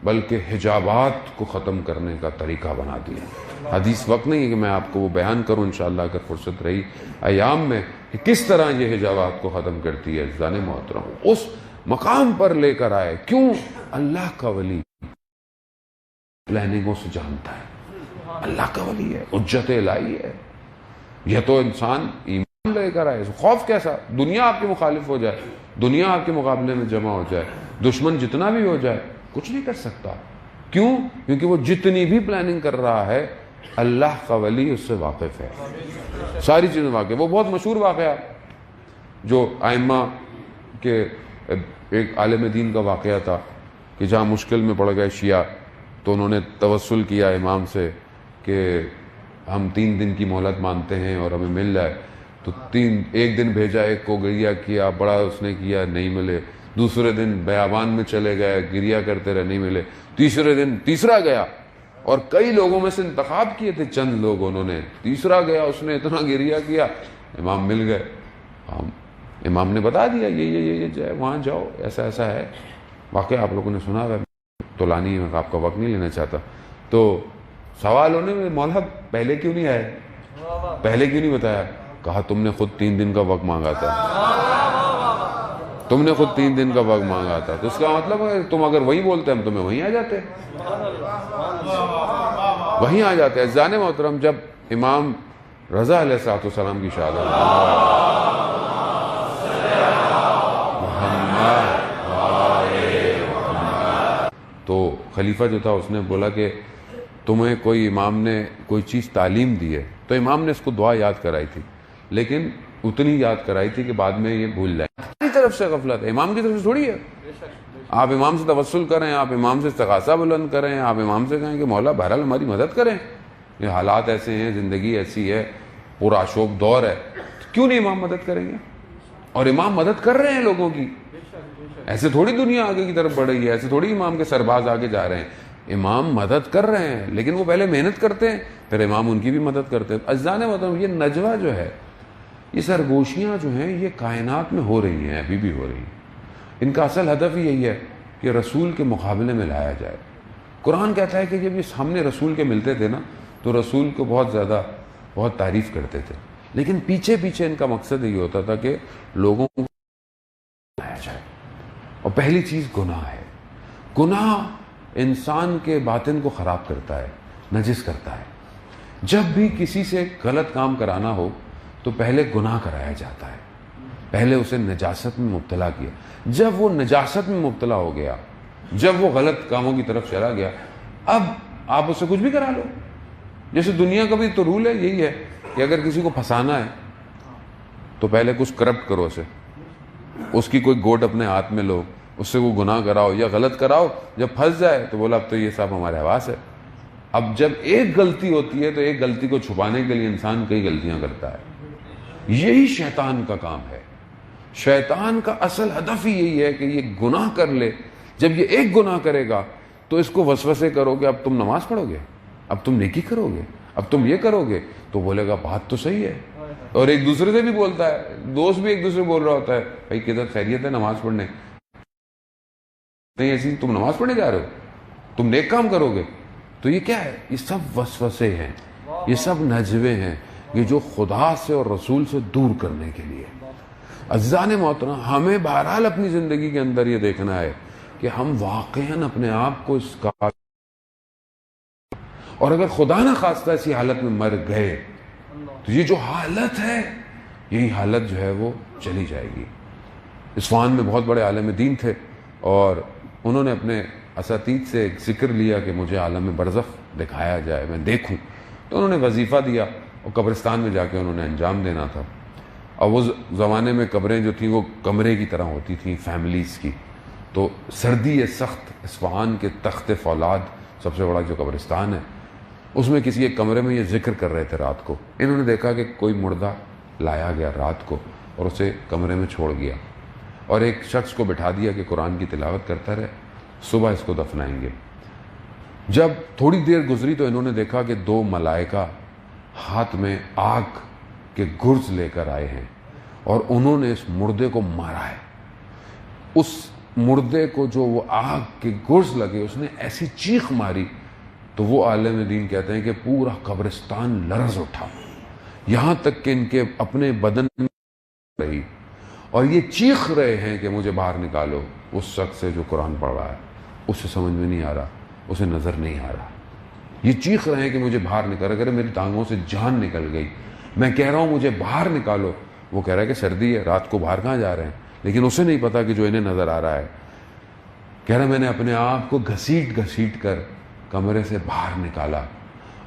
بلکہ حجابات کو ختم کرنے کا طریقہ بنا دیا۔ حدیث وقت نہیں ہے کہ میں آپ کو وہ بیان کروں، انشاءاللہ اگر فرصت رہی ایام میں، کہ کس طرح یہ حجابات کو ختم کرتی ہے۔ عزیزان محترم، اس مقام پر لے کر آئے۔ کیوں؟ اللہ کا ولی پلاننگوں سے جانتا ہے، اللہ کا ولی ہے، حجت الہی ہے۔ یہ تو انسان ایمان لے کر آئے، خوف کیسا؟ دنیا آپ کے مخالف ہو جائے، دنیا آپ کے مقابلے میں جمع ہو جائے، دشمن جتنا بھی ہو جائے، کچھ نہیں کر سکتا۔ کیوں؟ کیونکہ وہ جتنی بھی پلاننگ کر رہا ہے اللہ کا ولی اس سے واقف ہے، ساری چیزیں واقف۔ وہ بہت مشہور واقعہ جو ائمہ کے ایک عالم دین کا واقعہ تھا کہ جہاں مشکل میں پڑ گئے شیعہ، تو انہوں نے توسل کیا امام سے کہ ہم 3 دن کی مہلت مانتے ہیں اور ہمیں مل جائے۔ تو ایک دن بھیجا، ایک کو گریا کیا، بڑا اس نے کیا، نہیں ملے۔ دوسرے دن بیابان میں چلے گئے، گریا کرتے رہے، نہیں ملے۔ تیسرے دن تیسرا گیا، اور کئی لوگوں میں سے انتخاب کیے تھے چند لوگ، انہوں نے تیسرا گیا، اس نے اتنا گریا کیا، امام مل گئے۔ امام نے بتا دیا یہ جائے، وہاں جاؤ، ایسا ایسا ہے واقعہ، آپ لوگوں نے سنا ہے، تو لانی میں آپ کا وقت نہیں لینا چاہتا۔ تو سوال ہونے میں، مولا پہلے کیوں نہیں آئے، پہلے کیوں نہیں بتایا؟ کہا تم نے خود 3 دن کا وقت مانگا تھا، تم نے خود 3 دن کا وقت مانگا تھا، تو اس کا مطلب ہے تم اگر وہی بولتے ہم تمہیں وہیں آ جاتے، وہیں آ جاتے۔ عزیزان محترم، جب امام رضا علیہ السلام کی شہادت تو خلیفہ جو تھا اس نے بولا کہ تمہیں کوئی امام نے کوئی چیز تعلیم دی ہے، تو امام نے اس کو دعا یاد کرائی تھی، لیکن اتنی یاد کرائی تھی کہ بعد میں یہ بھول جائے۔ کی طرف سے غفلت ہے، امام کی طرف سے تھوڑی ہے۔ آپ امام سے توسل کریں، آپ امام سے استغاثہ بلند کریں، آپ امام سے کہیں کہ مولا بہرحال ہماری مدد کریں، یہ حالات ایسے ہیں، زندگی ایسی ہے، پورا اشوک دور ہے، تو کیوں نہیں امام مدد کریں گے؟ اور امام مدد کر رہے ہیں لوگوں کی، ایسے تھوڑی دنیا آگے کی طرف بڑھ رہی ہے، ایسے تھوڑی امام کے سرباز آگے جا رہے ہیں، امام مدد کر رہے ہیں، لیکن وہ پہلے محنت کرتے ہیں، پھر امام ان کی بھی مدد کرتے ہیں۔ عزیزان محترم، یہ نجوہ جو ہے، یہ سرگوشیاں جو ہیں، یہ کائنات میں ہو رہی ہیں، ابھی بھی ہو رہی ہیں۔ ان کا اصل ہدف ہی یہی ہے کہ رسول کے مقابلے میں لایا جائے۔ قرآن کہتا ہے کہ جب یہ سامنے رسول کے ملتے تھے نا، تو رسول کو بہت تعریف کرتے تھے، لیکن پیچھے پیچھے ان کا مقصد یہی ہوتا تھا کہ لوگوں کو لایا جائے۔ اور پہلی چیز گناہ ہے۔ گناہ انسان کے باطن کو خراب کرتا ہے، نجس کرتا ہے۔ جب بھی کسی سے غلط کام کرانا ہو تو پہلے گناہ کرایا جاتا ہے، پہلے اسے نجاست میں مبتلا کیا۔ جب وہ نجاست میں مبتلا ہو گیا، جب وہ غلط کاموں کی طرف چلا گیا، اب آپ اسے کچھ بھی کرا لو۔ جیسے دنیا کا بھی تو رول ہے، یہی ہے کہ اگر کسی کو پھنسانا ہے تو پہلے کچھ کرپٹ کرو اسے، اس کی کوئی گوٹ اپنے ہاتھ میں لو، اس سے کوئی گناہ کراؤ یا غلط کراؤ، جب پھنس جائے تو بولا اب تو یہ صاحب ہمارے حواس ہے۔ اب جب ایک غلطی ہوتی ہے تو ایک غلطی کو چھپانے کے لیے انسان کئی غلطیاں کرتا ہے۔ یہی شیطان کا کام ہے۔ شیطان کا اصل ہدف ہی یہی ہے کہ یہ گناہ کر لے۔ جب یہ ایک گناہ کرے گا تو اس کو وسوسے کرو گے، اب تم نماز پڑھو گے، اب تم نیکی کرو گے، اب تم یہ کرو گے، تو بولے گا بات تو صحیح ہے، اور ایک دوسرے سے بھی بولتا ہے، دوست بھی ایک دوسرے بول رہا ہوتا ہے بھائی کدھر خیریت ہے نماز پڑھنے، نہیں ایسی تم نماز پڑھنے جا رہے ہو، تم نیک کام کرو گے۔ تو یہ کیا ہے؟ یہ سب وسوسے ہیں، یہ سب نجوے ہیں، یہ جو خدا سے اور رسول سے دور کرنے کے لیے۔ عزیزان محترم، ہمیں بہرحال اپنی زندگی کے اندر یہ دیکھنا ہے کہ ہم واقعاً اپنے آپ کو اس کا، اور اگر خدا نہ خواستہ ایسی حالت میں مر گئے تو یہ جو حالت ہے، یہی حالت جو ہے وہ چلی جائے گی۔ اصفہان میں بہت بڑے عالم دین تھے، اور انہوں نے اپنے اساتید سے ایک ذکر لیا کہ مجھے عالم برزخ دکھایا جائے، میں دیکھوں۔ تو انہوں نے وظیفہ دیا اور قبرستان میں جا کے انہوں نے انجام دینا تھا۔ اور وہ زمانے میں قبریں جو تھیں وہ کمرے کی طرح ہوتی تھیں فیملیز کی، تو سردی سخت، اصفہان کے تخت فولاد سب سے بڑا جو قبرستان ہے، اس میں کسی ایک کمرے میں یہ ذکر کر رہے تھے رات کو۔ انہوں نے دیکھا کہ کوئی مردہ لایا گیا رات کو اور اسے کمرے میں چھوڑ گیا اور ایک شخص کو بٹھا دیا کہ قرآن کی تلاوت کرتا رہے، صبح اس کو دفنائیں گے۔ جب تھوڑی دیر گزری تو انہوں نے دیکھا کہ 2 ملائکہ ہاتھ میں آگ کے گرز لے کر آئے ہیں اور انہوں نے اس مردے کو مارا ہے۔ اس مردے کو جو وہ آگ کے گرز لگے اس نے ایسی چیخ ماری تو وہ عالم دین کہتے ہیں کہ پورا قبرستان لرز اٹھا، یہاں تک کہ ان کے اپنے بدن میں رہی، اور یہ چیخ رہے ہیں کہ مجھے باہر نکالو۔ اس شخص سے جو قرآن پڑھ رہا ہے اسے سمجھ میں نہیں آ رہا، اسے نظر نہیں آ رہا، یہ چیخ رہے ہیں کہ مجھے باہر نکال، اگر میری ٹانگوں سے جان نکل گئی، میں کہہ رہا ہوں مجھے باہر نکالو، وہ کہہ رہا ہے کہ سردی ہے، رات کو باہر کہاں جا رہے ہیں، لیکن اسے نہیں پتا کہ جو انہیں نظر آ رہا ہے۔ کہہ رہا میں نے اپنے آپ کو گھسیٹ گھسیٹ کر کمرے سے باہر نکالا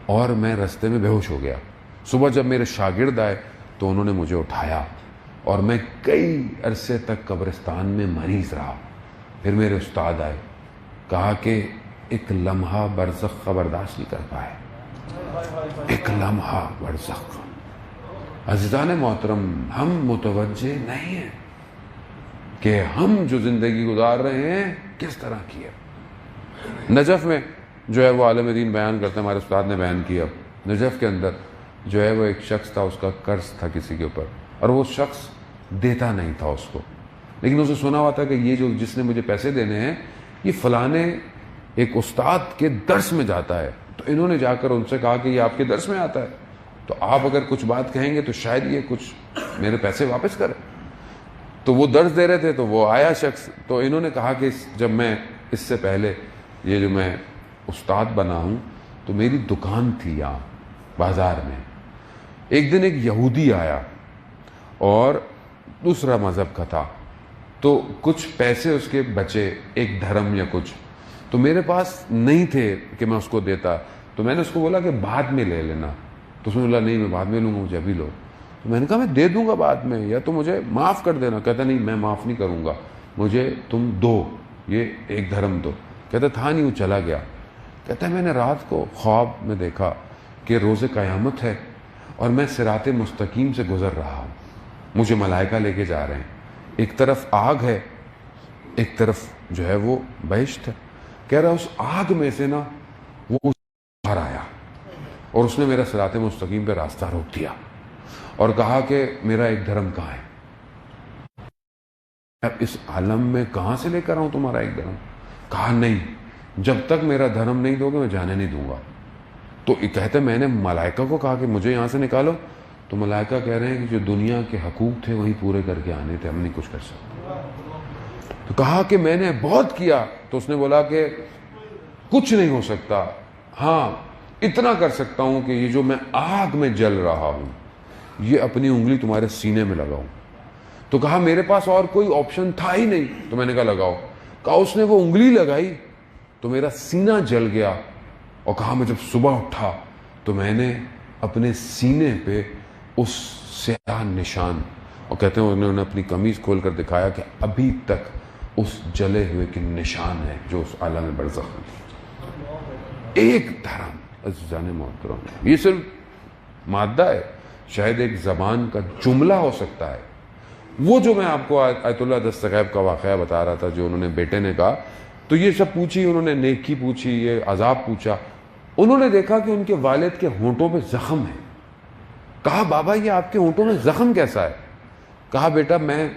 اور میں رستے میں بے ہوش ہو گیا۔ صبح جب میرے شاگرد آئے تو انہوں نے مجھے اٹھایا اور میں کئی عرصے تک قبرستان میں مریض رہا۔ پھر میرے استاد آئے، کہا کہ ایک لمحہ برزخ کا برداشت نہیں کر پائے، ایک لمحہ برزخ۔ عزیزان محترم، ہم متوجہ نہیں ہیں کہ ہم جو زندگی گزار رہے ہیں کس طرح کی ہے۔ نجف میں جو ہے وہ عالم دین بیان کرتے ہیں، ہمارے استاد نے بیان کیا، نجف کے اندر جو ہے وہ ایک شخص تھا، اس کا قرض تھا کسی کے اوپر، اور وہ شخص دیتا نہیں تھا اس کو، لیکن اسے سنا ہوا تھا کہ یہ جو جس نے مجھے پیسے دینے ہیں یہ فلانے ایک استاد کے درس میں جاتا ہے، تو انہوں نے جا کر ان سے کہا کہ یہ آپ کے درس میں آتا ہے، تو آپ اگر کچھ بات کہیں گے تو شاید یہ کچھ میرے پیسے واپس کرے۔ تو وہ درس دے رہے تھے تو وہ آیا شخص، تو انہوں نے کہا کہ جب میں اس سے پہلے یہ جو میں استاد بنا ہوں تو میری دکان تھی یہاں بازار میں، ایک دن ایک یہودی آیا اور دوسرا مذہب کا تھا، تو کچھ پیسے اس کے بچے، ایک دھرم یا کچھ، تو میرے پاس نہیں تھے کہ میں اس کو دیتا، تو میں نے اس کو بولا کہ بعد میں لے لینا، تو اس نے بولا نہیں میں بعد میں لوں گا، مجھے ابھی لو۔ تو میں نے کہا میں دے دوں گا بعد میں، یا تو مجھے معاف کر دینا۔ کہتا نہیں میں معاف نہیں کروں گا، مجھے تم دو، یہ ایک دھرم دو۔ کہتا تھا نہیں، وہ چلا گیا۔ کہتا ہے میں نے رات کو خواب میں دیکھا کہ روز قیامت ہے اور میں صراط مستقیم سے گزر رہا ہوں، مجھے ملائکہ لے کے جا رہے ہیں، ایک طرف آگ ہے ایک طرف جو ہے وہ بہشت ہے۔ کہہ رہا اس آگ میں سے نا وہ باہر آیا اور اس نے میرا صراط مستقیم پہ راستہ روک دیا اور کہا کہ میرا ایک دھرم کہاں ہے؟ اب اس عالم میں کہاں سے لے کر آؤں تمہارا ایک دھرم؟ کہا نہیں، جب تک میرا دھرم نہیں دو گے میں جانے نہیں دوں گا۔ تو کہتے میں نے ملائکہ کو کہا کہ مجھے یہاں سے نکالو، تو ملائکہ کہہ رہے ہیں کہ جو دنیا کے حقوق تھے وہی پورے کر کے آنے تھے، ہم نہیں کچھ کر سکتے۔ تو کہا کہ میں نے بہت کیا، تو اس نے بولا کہ کچھ نہیں ہو سکتا، ہاں اتنا کر سکتا ہوں کہ یہ جو میں آگ میں جل رہا ہوں یہ اپنی انگلی تمہارے سینے میں لگاؤں۔ تو کہا میرے پاس اور کوئی آپشن تھا ہی نہیں، تو میں نے کہا لگاؤ۔ کہا اس نے وہ انگلی لگائی تو میرا سینہ جل گیا، اور کہا میں جب صبح اٹھا تو میں نے اپنے سینے پہ اس سیاہ نشان، اور کہتے ہیں انہوں نے اپنی قمیض کھول کر دکھایا کہ ابھی تک اس جلے ہوئے کے نشان ہے جو اس عالم برزخ میں تھی۔ ایک دھرم، عزیزان محترم، یہ صرف مادہ ہے، شاید ایک زبان کا جملہ ہو سکتا ہے۔ وہ جو میں آپ کو آیت اللہ دستغیب کا واقعہ بتا رہا تھا، جو انہوں نے بیٹے نے کہا، تو یہ سب پوچھی انہوں نے، نیکی پوچھی، یہ عذاب پوچھا، انہوں نے دیکھا کہ ان کے والد کے ہونٹوں پہ زخم ہے۔ کہا بابا یہ آپ کے ہونٹوں میں زخم کیسا ہے؟ کہا بیٹا میں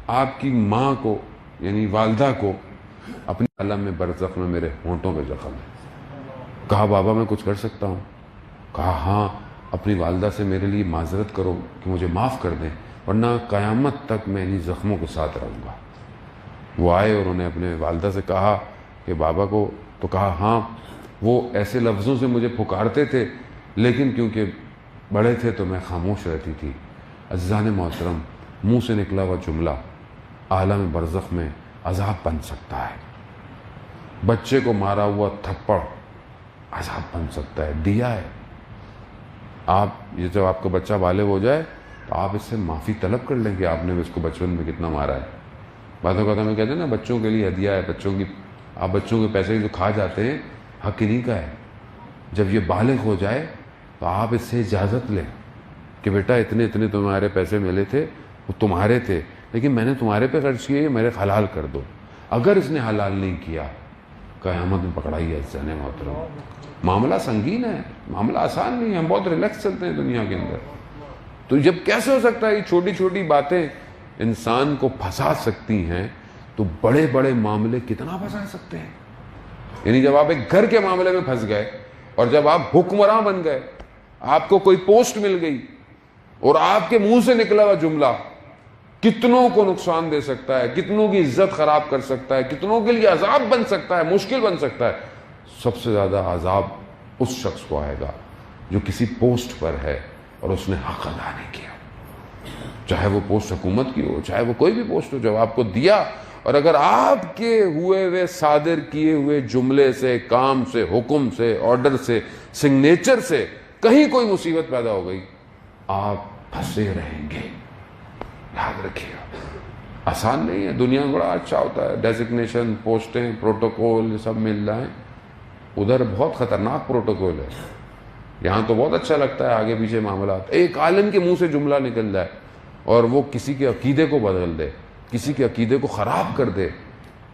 آپ کی ماں کو یعنی والدہ کو اپنے عالم میں برزخ میں میرے ہونٹوں پہ زخم ہے۔ کہا بابا میں کچھ کر سکتا ہوں؟ کہا ہاں، اپنی والدہ سے میرے لیے معذرت کرو کہ مجھے معاف کر دیں، ورنہ قیامت تک میں انہی زخموں کے ساتھ رہوں گا۔ وہ آئے اور انہوں نے اپنے والدہ سے کہا کہ بابا کو، تو کہا ہاں وہ ایسے لفظوں سے مجھے پکارتے تھے لیکن کیونکہ بڑے تھے تو میں خاموش رہتی تھی۔ عزیزان محترم، منہ سے نکلا ہوا جملہ عالم برزخ میں عذاب بن سکتا ہے۔ بچے کو مارا ہوا تھپڑ عذاب بن سکتا ہے، دیا ہے۔ آپ یہ جب آپ کا بچہ بالغ ہو جائے تو آپ اس سے معافی طلب کر لیں کہ آپ نے اس کو بچپن میں کتنا مارا ہے۔ بعض اوقات ہمیں کہتے ہیں نا بچوں کے لیے ہدیہ ہے، آپ بچوں کے پیسے جو کھا جاتے ہیں حق انہی کا ہے۔ جب یہ بالغ ہو جائے تو آپ اس سے اجازت لیں کہ بیٹا اتنے اتنے تمہارے پیسے ملے تھے وہ تمہارے تھے لیکن میں نے تمہارے پہ خرچ کیے، میرے حلال کر دو. اگر اس نے حلال نہیں کیا قیامت میں پکڑائی ہے. عزیزان محترم معاملہ سنگین ہے، معاملہ آسان نہیں ہے. ہم بہت ریلیکس چلتے ہیں دنیا کے اندر. تو جب کیسے ہو سکتا ہے یہ چھوٹی چھوٹی باتیں انسان کو پھنسا سکتی ہیں تو بڑے بڑے معاملے کتنا پھنسا سکتے ہیں. یعنی جب آپ ایک گھر کے معاملے میں پھنس گئے اور جب آپ حکمراں بن گئے، آپ کو کوئی پوسٹ مل گئی اور آپ کے منہ سے نکلا ہوا جملہ کتنوں کو نقصان دے سکتا ہے، کتنوں کی عزت خراب کر سکتا ہے، کتنوں کے لیے عذاب بن سکتا ہے، مشکل بن سکتا ہے. سب سے زیادہ عذاب اس شخص کو آئے گا جو کسی پوسٹ پر ہے اور اس نے حق ادا نہیں کیا. چاہے وہ پوسٹ حکومت کی ہو، چاہے وہ کوئی بھی پوسٹ ہو. جب آپ کو دیا اور اگر آپ کے ہوئے صادر کیے ہوئے جملے سے، کام سے، حکم سے، آرڈر سے، سگنیچر سے کہیں کوئی مصیبت پیدا ہو گئی، آپ پھنسے رہیں گے. یاد رکھیے آسان نہیں ہے. دنیا میں بڑا اچھا ہوتا ہے، ڈیزگنیشن، پوسٹیں، پروٹوکول، یہ سب مل رہا ہے. ادھر بہت خطرناک پروٹوکول ہے. یہاں تو بہت اچھا لگتا ہے آگے پیچھے معاملات. ایک عالم کے منہ سے جملہ نکل جائے اور وہ کسی کے عقیدے کو بدل دے، کسی کے عقیدے کو خراب کر دے،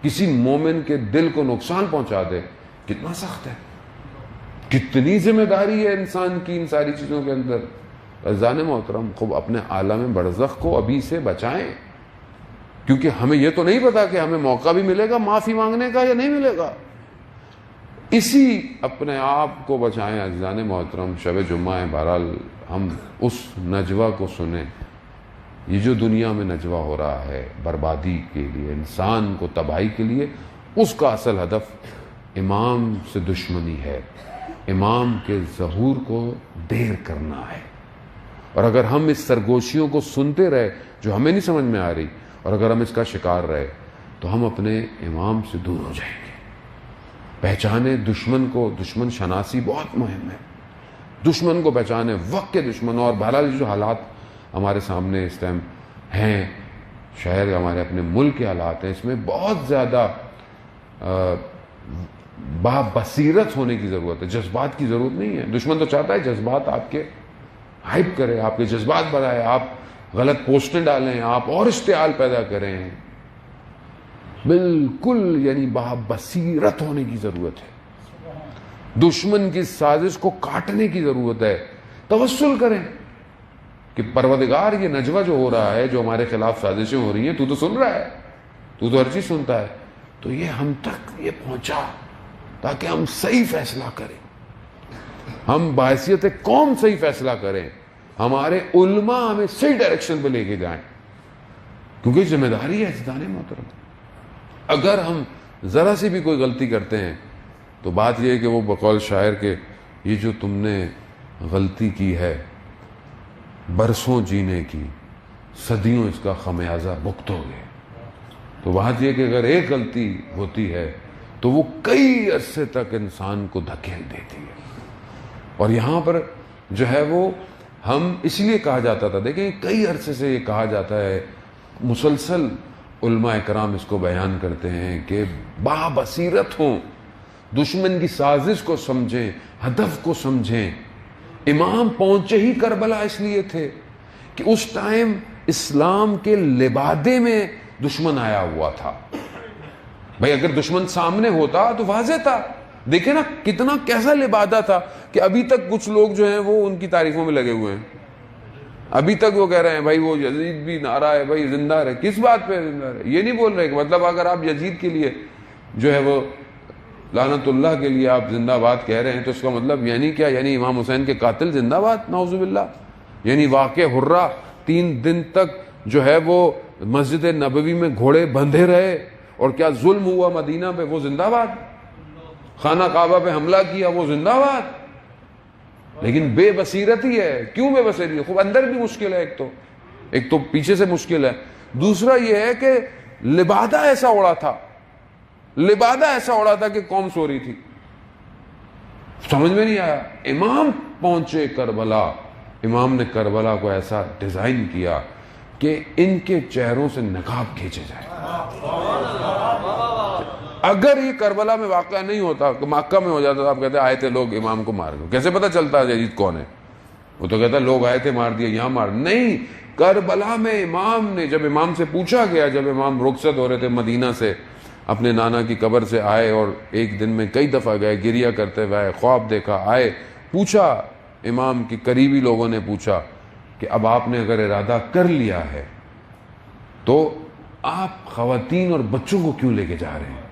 کسی مومن کے دل کو نقصان پہنچا دے. کتنا سخت ہے، کتنی ذمہ داری ہے انسان کی ان ساری چیزوں کے اندر. عزیزان محترم خوب اپنے عالم برزخ کو ابھی سے بچائیں، کیونکہ ہمیں یہ تو نہیں پتا کہ ہمیں موقع بھی ملے گا معافی مانگنے کا یا نہیں ملے گا. اسی اپنے آپ کو بچائیں عزیزان محترم. شب جمعہ ہے، بہرحال ہم اس نجوہ کو سنیں. یہ جو دنیا میں نجوہ ہو رہا ہے بربادی کے لیے، انسان کو تباہی کے لیے، اس کا اصل ہدف امام سے دشمنی ہے، امام کے ظہور کو دیر کرنا ہے. اور اگر ہم اس سرگوشیوں کو سنتے رہے جو ہمیں نہیں سمجھ میں آ رہی، اور اگر ہم اس کا شکار رہے تو ہم اپنے امام سے دور ہو جائیں گے. پہچانے دشمن کو. دشمن شناسی بہت مہم ہے. دشمن کو پہچانے، وقت کے دشمن. اور بہرحال جو حالات ہمارے سامنے اس ٹائم ہیں، شہر ہمارے اپنے ملک کے حالات ہیں، اس میں بہت زیادہ بصیرت ہونے کی ضرورت ہے. جذبات کی ضرورت نہیں ہے. دشمن تو چاہتا ہے جذبات آپ کے ہائپ کرے، آپ کے جذبات بڑھائے، آپ غلط پوسٹیں ڈالیں، آپ اور اشتعال پیدا کریں. بالکل یعنی بصیرت ہونے کی ضرورت ہے. دشمن کی سازش کو کاٹنے کی ضرورت ہے. توسل کریں کہ پروردگار یہ نجوہ جو ہو رہا ہے، جو ہمارے خلاف سازشیں ہو رہی ہیں، تو سن رہا ہے، تو ہر چیز سنتا ہے، تو یہ ہم تک یہ پہنچا تاکہ ہم صحیح فیصلہ کریں، ہم بحیثیت قوم صحیح فیصلہ کریں، ہمارے علماء ہمیں صحیح ڈائریکشن پہ لے کے جائیں. کیونکہ ذمہ داری ہے عزیزان محترم. اگر ہم ذرا سی بھی کوئی غلطی کرتے ہیں تو بات یہ ہے کہ وہ بقول شاعر کے یہ جو تم نے غلطی کی ہے برسوں جینے کی، صدیوں اس کا خمیازہ بھگتو گے. تو بات یہ کہ اگر ایک غلطی ہوتی ہے تو وہ کئی عرصے تک انسان کو دھکیل دیتی ہے. اور یہاں پر جو ہے وہ ہم اس لیے کہا جاتا تھا، دیکھیں کئی عرصے سے یہ کہا جاتا ہے، مسلسل علماء اکرام اس کو بیان کرتے ہیں کہ بصیرت ہوں، دشمن کی سازش کو سمجھیں، ہدف کو سمجھیں. امام پہنچے ہی کربلا اس لیے تھے کہ اس ٹائم اسلام کے لبادے میں دشمن آیا ہوا تھا. بھئی اگر دشمن سامنے ہوتا تو واضح تھا. دیکھیں نا کتنا کیسا لبادہ تھا کہ ابھی تک کچھ لوگ جو ہیں وہ ان کی تعریفوں میں لگے ہوئے ہیں. ابھی تک وہ کہہ رہے ہیں بھائی وہ یزید بھی نعرہ ہے، بھائی زندہ رہے. کس بات پہ زندہ رہے؟ یہ نہیں بول رہے کہ مطلب اگر آپ یزید کے لیے جو ہے وہ لعنت اللہ کے لیے آپ زندہ باد کہہ رہے ہیں تو اس کا مطلب یعنی کیا؟ یعنی امام حسین کے قاتل زندہ باد، نعوذ باللہ. یعنی واقع حرہ 3 دن تک جو ہے وہ مسجد نبوی میں گھوڑے بندھے رہے اور کیا ظلم ہوا مدینہ پہ، وہ زندہ باد. خانہ کعبہ پہ حملہ کیا، وہ زندہ باد. لیکن بے بصیرت ہی ہے. کیوں بے بصیرت ہے؟ خوب اندر بھی مشکل ہے. ایک تو پیچھے سے مشکل ہے، دوسرا یہ ہے کہ لبادہ ایسا اڑا تھا کہ قوم سو رہی تھی. سمجھ میں نہیں آیا. امام پہنچے کربلا، امام نے کربلا کو ایسا ڈیزائن کیا کہ ان کے چہروں سے نقاب کھینچے جائے. اگر یہ کربلا میں واقعہ نہیں ہوتا، مکہ میں ہو جاتا تو آپ کہتے آئے تھے لوگ امام کو مار گئے. کیسے پتہ چلتا ہے یزید کون ہے؟ وہ تو کہتا لوگ آئے تھے مار دیا، یہاں مار نہیں، کربلا میں امام نے، جب امام سے پوچھا گیا، جب امام رخصت ہو رہے تھے مدینہ سے، اپنے نانا کی قبر سے آئے اور ایک دن میں کئی دفعہ گئے، گریہ کرتے ہوئے آئے، خواب دیکھا، آئے، پوچھا، امام کی قریبی لوگوں نے پوچھا کہ اب آپ نے اگر ارادہ کر لیا ہے تو آپ خواتین اور بچوں کو کیوں لے کے جا رہے ہیں؟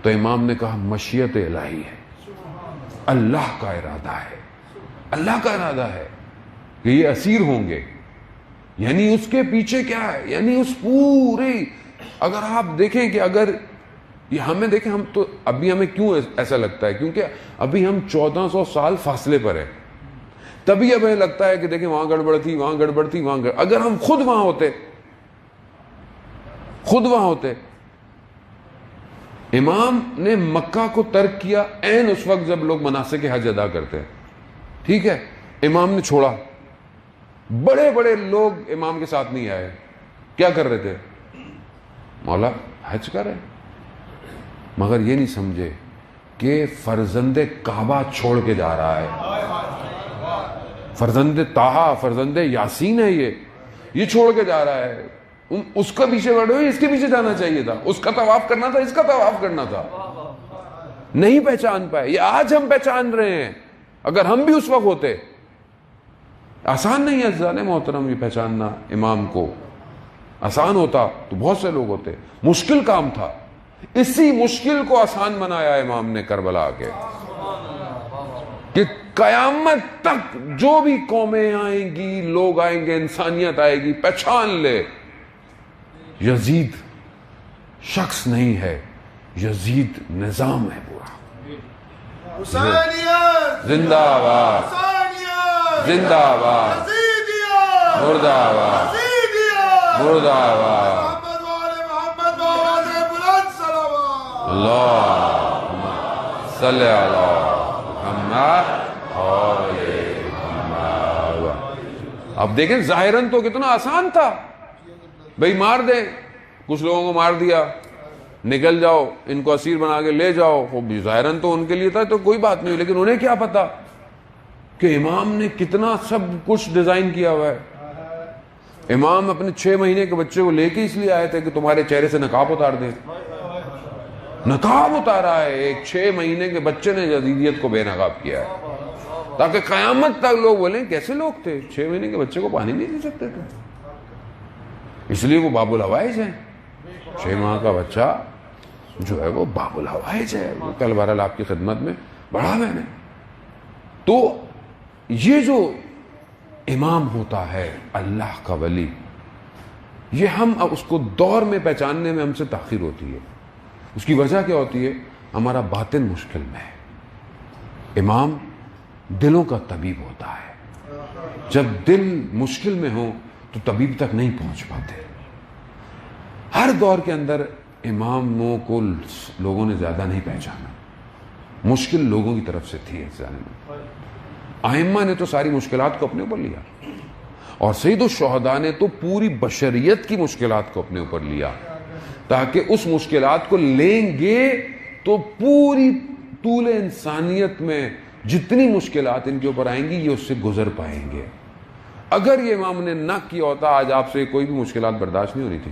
تو امام نے کہا مشیت الہی ہے، اللہ کا ارادہ ہے، اللہ کا ارادہ ہے کہ یہ اسیر ہوں گے۔ یعنی اس کے پیچھے کیا ہے؟ یعنی اس پوری، اگر آپ دیکھیں کہ اگر یہ ہمیں دیکھیں، ہم تو ابھی ہمیں کیوں ایسا لگتا ہے؟ کیونکہ ابھی ہم 1400 سال فاصلے پر ہیں، تبھی ہمیں لگتا ہے کہ دیکھیں وہاں گڑبڑ تھی، وہاں گڑبڑ تھی، وہاں گڑبڑ۔ اگر ہم خود وہاں ہوتے، امام نے مکہ کو ترک کیا عین اس وقت جب لوگ مناسک حج ادا کرتے ہیں، ٹھیک ہے، امام نے چھوڑا، بڑے بڑے لوگ امام کے ساتھ نہیں آئے، کیا کر رہے تھے؟ مولا حج کر رہے، مگر یہ نہیں سمجھے کہ فرزند کعبہ چھوڑ کے جا رہا ہے، فرزند طٰہٰ، فرزند یاسین ہے، یہ چھوڑ کے جا رہا ہے، اس کا پیچھے بڑھو، اس کے پیچھے جانا چاہیے تھا، اس کا طواف کرنا تھا، اس کا طواف کرنا تھا، نہیں پہچان پائے۔ یہ آج ہم پہچان رہے ہیں، اگر ہم بھی اس وقت ہوتے، آسان نہیں ہے عزیزان محترم یہ پہچاننا، امام کو آسان ہوتا تو بہت سے لوگ ہوتے، مشکل کام تھا، اسی مشکل کو آسان بنایا امام نے کربلا کے، کہ قیامت تک جو بھی قومیں آئیں گی، لوگ آئیں گے، انسانیت آئے گی، پہچان لے یزید شخص نہیں ہے، یزید نظام ہے پورا۔ زندہ آباد، زندہ آباد، مردہ آباد، مردہ آباد، اللہم صلی علی محمد۔ اب دیکھیں ظاہراً تو کتنا آسان تھا، بھئی مار دیں، کچھ لوگوں کو مار دیا، نکل جاؤ، ان کو اسیر بنا کے لے جاؤ، ظاہراً تو ان کے لیے تھا تو کوئی بات نہیں، لیکن انہیں کیا پتا کہ امام نے کتنا سب کچھ ڈیزائن کیا ہوا ہے۔ امام اپنے 6 مہینے کے بچے کو لے کے اس لیے آئے تھے کہ تمہارے چہرے سے نقاب اتار دیں، نقاب اتارا ہے، ایک 6 مہینے کے بچے نے یزیدیت کو بے نقاب کیا ہے، تاکہ قیامت تک لوگ بولیں کیسے لوگ تھے، 6 مہینے کے بچے کو پانی نہیں دے سکتے تھے، اس لیے وہ باب الحوائج ہیں، 6 ماہ کا بچہ جو ہے وہ باب الحوائج ہے، وہ کل بہرحال آپ کی خدمت میں بڑھا میں نے۔ تو یہ جو امام ہوتا ہے اللہ کا ولی، یہ ہم اس کو دور میں پہچاننے میں ہم سے تاخیر ہوتی ہے، اس کی وجہ کیا ہوتی ہے؟ ہمارا باطن مشکل میں ہے۔ امام دلوں کا طبیب ہوتا ہے، جب دل مشکل میں ہو تو طبیب تک نہیں پہنچ پاتے۔ ہر دور کے اندر اماموں کو لوگوں نے زیادہ نہیں پہچانا، مشکل لوگوں کی طرف سے تھی۔ ائمہ نے تو ساری مشکلات کو اپنے اوپر لیا، اور سید الشہداء نے تو پوری بشریت کی مشکلات کو اپنے اوپر لیا، تاکہ اس مشکلات کو لیں گے تو پوری طول انسانیت میں جتنی مشکلات ان کے اوپر آئیں گی یہ اس سے گزر پائیں گے۔ اگر یہ امام نے نہ کیا ہوتا آج آپ سے کوئی بھی مشکلات برداشت نہیں ہونی تھی۔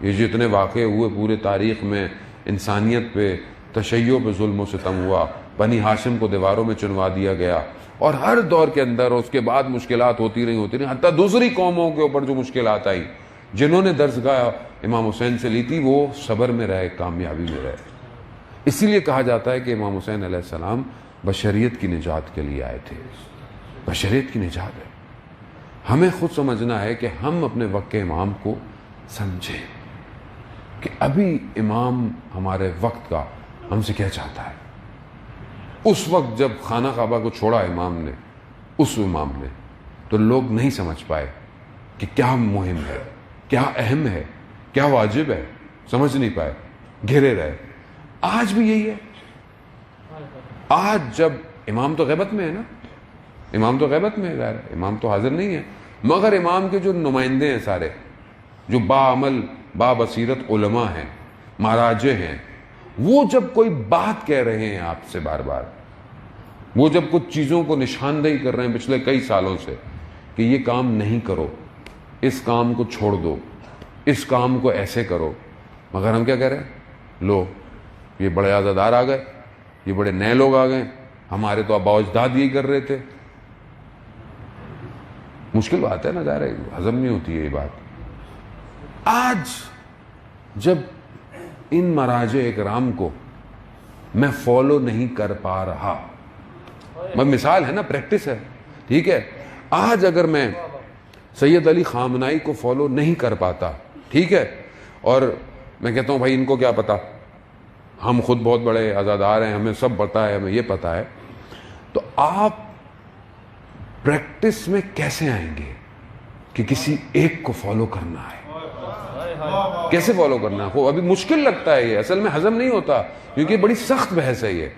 یہ جتنے واقعے ہوئے پورے تاریخ میں، انسانیت پہ تشیع پہ ظلم و ستم ہوا، بنی ہاشم کو دیواروں میں چنوا دیا گیا، اور ہر دور کے اندر اس کے بعد مشکلات ہوتی رہی، حتیٰ دوسری قوموں کے اوپر جو مشکلات آئی، جنہوں نے درسگاہ امام حسین سے لی تھی وہ صبر میں رہے، کامیابی میں رہے۔ اسی لیے کہا جاتا ہے کہ امام حسین علیہ السلام بشریت کی نجات کے لیے آئے تھے، بشریت کی نجات ہے۔ ہمیں خود سمجھنا ہے کہ ہم اپنے وقت کے امام کو سمجھیں کہ ابھی امام ہمارے وقت کا ہم سے کیا چاہتا ہے۔ اس وقت جب خانہ کعبہ کو چھوڑا امام نے، اس امام نے، تو لوگ نہیں سمجھ پائے کہ کیا مہم ہے، کیا اہم ہے، کیا واجب ہے، سمجھ نہیں پائے، گھرے رہے۔ آج بھی یہی ہے۔ آج جب امام تو غیبت میں ہے نا، امام تو غیبت میں ہے، امام تو حاضر نہیں ہے، مگر امام کے جو نمائندے ہیں سارے، جو باعمل با بصیرت علماء ہیں، مہاراجے ہیں، وہ جب کوئی بات کہہ رہے ہیں آپ سے بار بار، وہ جب کچھ چیزوں کو نشاندہی کر رہے ہیں پچھلے کئی سالوں سے کہ یہ کام نہیں کرو، اس کام کو چھوڑ دو، اس کام کو ایسے کرو، مگر ہم کیا کہہ رہے ہیں؟ لو یہ بڑے عزادار آ گئے، یہ بڑے نئے لوگ آ گئے، ہمارے تو آباء و اجداد یہی کر رہے تھے۔ مشکل بات ہے نا، ظاہر ہے ہضم نہیں ہوتی ہے یہ بات۔ آج جب ان مراجع اکرام کو میں فالو نہیں کر پا رہا، مثال ہے نا، پریکٹس ہے، ٹھیک ہے، آج اگر میں سید علی خامنائی کو فالو نہیں کر پاتا، ٹھیک ہے، اور میں کہتا ہوں بھائی ان کو کیا پتا، ہم خود بہت بڑے عزادار ہیں، ہمیں سب پتا ہے، ہمیں یہ پتا ہے، تو آپ پریکٹس میں کیسے آئیں گے کہ کسی ایک کو فالو کرنا ہے؟ کیسے فالو کرنا ہے؟ ابھی مشکل لگتا ہے، یہ اصل میں ہضم نہیں ہوتا، کیونکہ بڑی سخت بحث ہے۔ یہ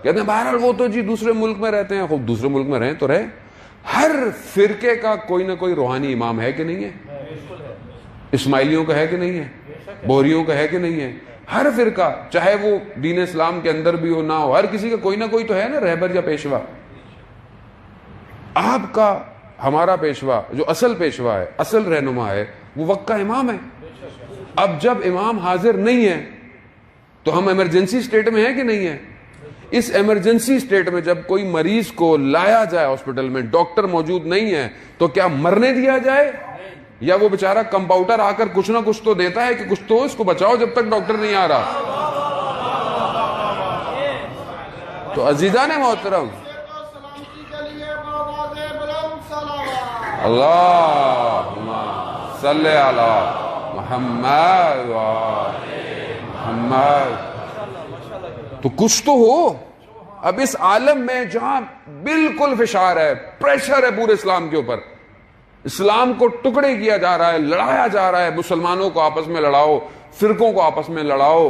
کہتے ہیں بہرحال وہ تو جی دوسرے ملک میں رہتے ہیں، خوب دوسرے ملک میں رہیں تو رہے، ہر فرقے کا کوئی نہ کوئی روحانی امام ہے کہ نہیں ہے؟ اسماعیلیوں کا ہے کہ نہیں ہے؟ بوریوں کا ہے کہ نہیں ہے؟ ہر فرقہ، چاہے وہ دین اسلام کے اندر بھی ہو نہ ہو، ہر کسی کا کوئی نہ کوئی تو ہے نا رہبر یا پیشوا۔ آپ کا، ہمارا پیشوا جو اصل پیشوا ہے، اصل رہنما ہے، وہ وقت کا امام ہے۔ اب جب امام حاضر نہیں ہے تو ہم ایمرجنسی سٹیٹ میں ہیں کہ نہیں ہے؟ اس ایمرجنسی سٹیٹ میں جب کوئی مریض کو لایا جائے ہاسپٹل میں، ڈاکٹر موجود نہیں ہے، تو کیا مرنے دیا جائے؟ یا وہ بیچارہ کمپاؤنڈر آ کر کچھ نہ کچھ تو دیتا ہے کہ کچھ تو اس کو بچاؤ جب تک ڈاکٹر نہیں آ رہا۔ تو عزیزان محترم، اللہم صلی علی محمد محمد، تو کچھ تو ہو۔ اب اس عالم میں جہاں بالکل فشار ہے، پریشر ہے پورے اسلام کے اوپر، اسلام کو ٹکڑے کیا جا رہا ہے، لڑایا جا رہا ہے، مسلمانوں کو آپس میں لڑاؤ، فرقوں کو آپس میں لڑاؤ،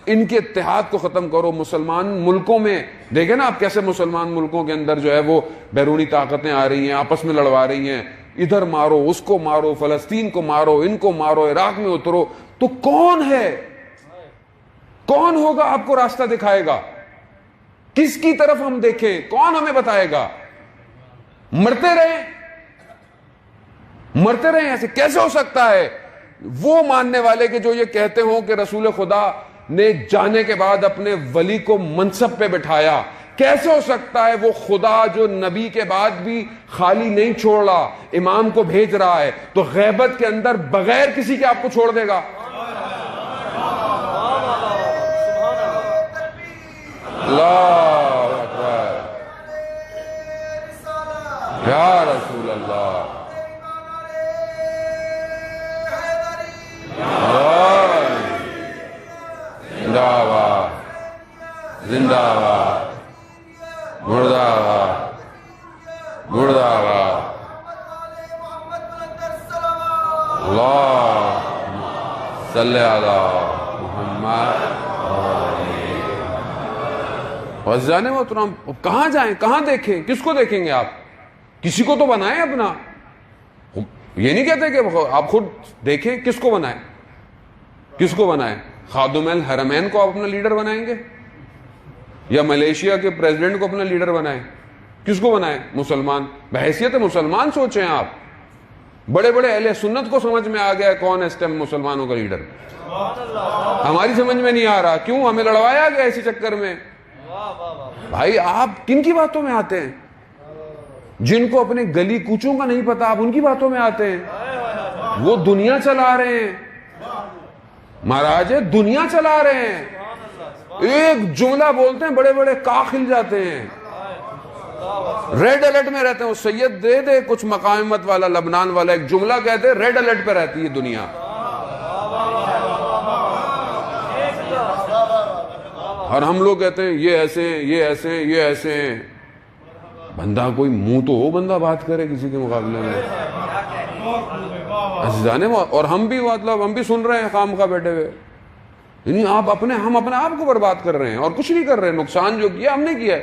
ان کے اتحاد کو ختم کرو۔ مسلمان ملکوں میں دیکھیں نا آپ کیسے مسلمان ملکوں کے اندر جو ہے وہ بیرونی طاقتیں آ رہی ہیں، آپس میں لڑوا رہی ہیں، ادھر مارو، اس کو مارو، فلسطین کو مارو، ان کو مارو، عراق میں اترو۔ تو کون ہے، کون ہوگا آپ کو راستہ دکھائے گا؟ کس کی طرف ہم دیکھیں؟ کون ہمیں بتائے گا؟ مرتے رہیں ایسے کیسے ہو سکتا ہے؟ وہ ماننے والے کہ جو یہ کہتے ہوں کہ رسول خدا نے جانے کے بعد اپنے ولی کو منصب پہ بٹھایا، کیسے ہو سکتا ہے وہ خدا جو نبی کے بعد بھی خالی نہیں چھوڑ رہا، امام کو بھیج رہا ہے، تو غیبت کے اندر بغیر کسی کے آپ کو چھوڑ دے گا؟ اللہ اکبر، یا رسول اللہ، زندہ باد، زندہ باد، مردہ باد، مردہ باد، اللہم صلی علی محمد۔ عزیزان محترم، کہاں جائیں، کہاں دیکھیں، کس کو دیکھیں گے آپ؟ کسی کو تو بنائیں اپنا۔ یہ نہیں کہتے کہ آپ خود دیکھیں، کس کو بنائیں، کس کو بنائیں؟ خادم الحرمین کو آپ اپنا لیڈر بنائیں گے؟ یا ملیشیا کے پریزیڈنٹ کو اپنا لیڈر بنائیں؟ کس کو بنائیں؟ مسلمان، بحیثیت مسلمان سوچیں آپ۔ بڑے بڑے اہل سنت کو سمجھ میں آ گیا ہے کون ہے اس ٹائم مسلمانوں کا لیڈر، ہماری سمجھ میں نہیں آ رہا، کیوں؟ ہمیں لڑوایا گیا اسی چکر میں۔ بھائی آپ کن کی باتوں میں آتے ہیں؟ جن کو اپنے گلی کوچوں کا نہیں پتا، آپ ان کی باتوں میں آتے ہیں۔ وہ دنیا چلا رہے ہیں، مہاراج دنیا چلا رہے ہیں، ایک جملہ بولتے ہیں بڑے بڑے کاں کھل جاتے ہیں، ریڈ الرٹ میں رہتے ہیں۔ وہ سید دے دے کچھ مقامت والا، لبنان والا ایک جملہ کہتے ہیں، ریڈ الرٹ پہ رہتی ہے دنیا۔ اور ہم لوگ کہتے ہیں یہ ایسے ہیں، یہ ایسے ہیں، یہ ایسے ہیں۔ بندہ کوئی منہ تو ہو، بندہ بات کرے کسی کے مقابلے میں۔ عزیزانے، اور ہم بھی مطلب ہم بھی سن رہے ہیں خام خواہ بیٹھے ہوئے، یعنی ہم اپنے آپ کو برباد کر رہے ہیں اور کچھ نہیں کر رہے ہیں۔ نقصان جو کیا ہم نے کیا ہے۔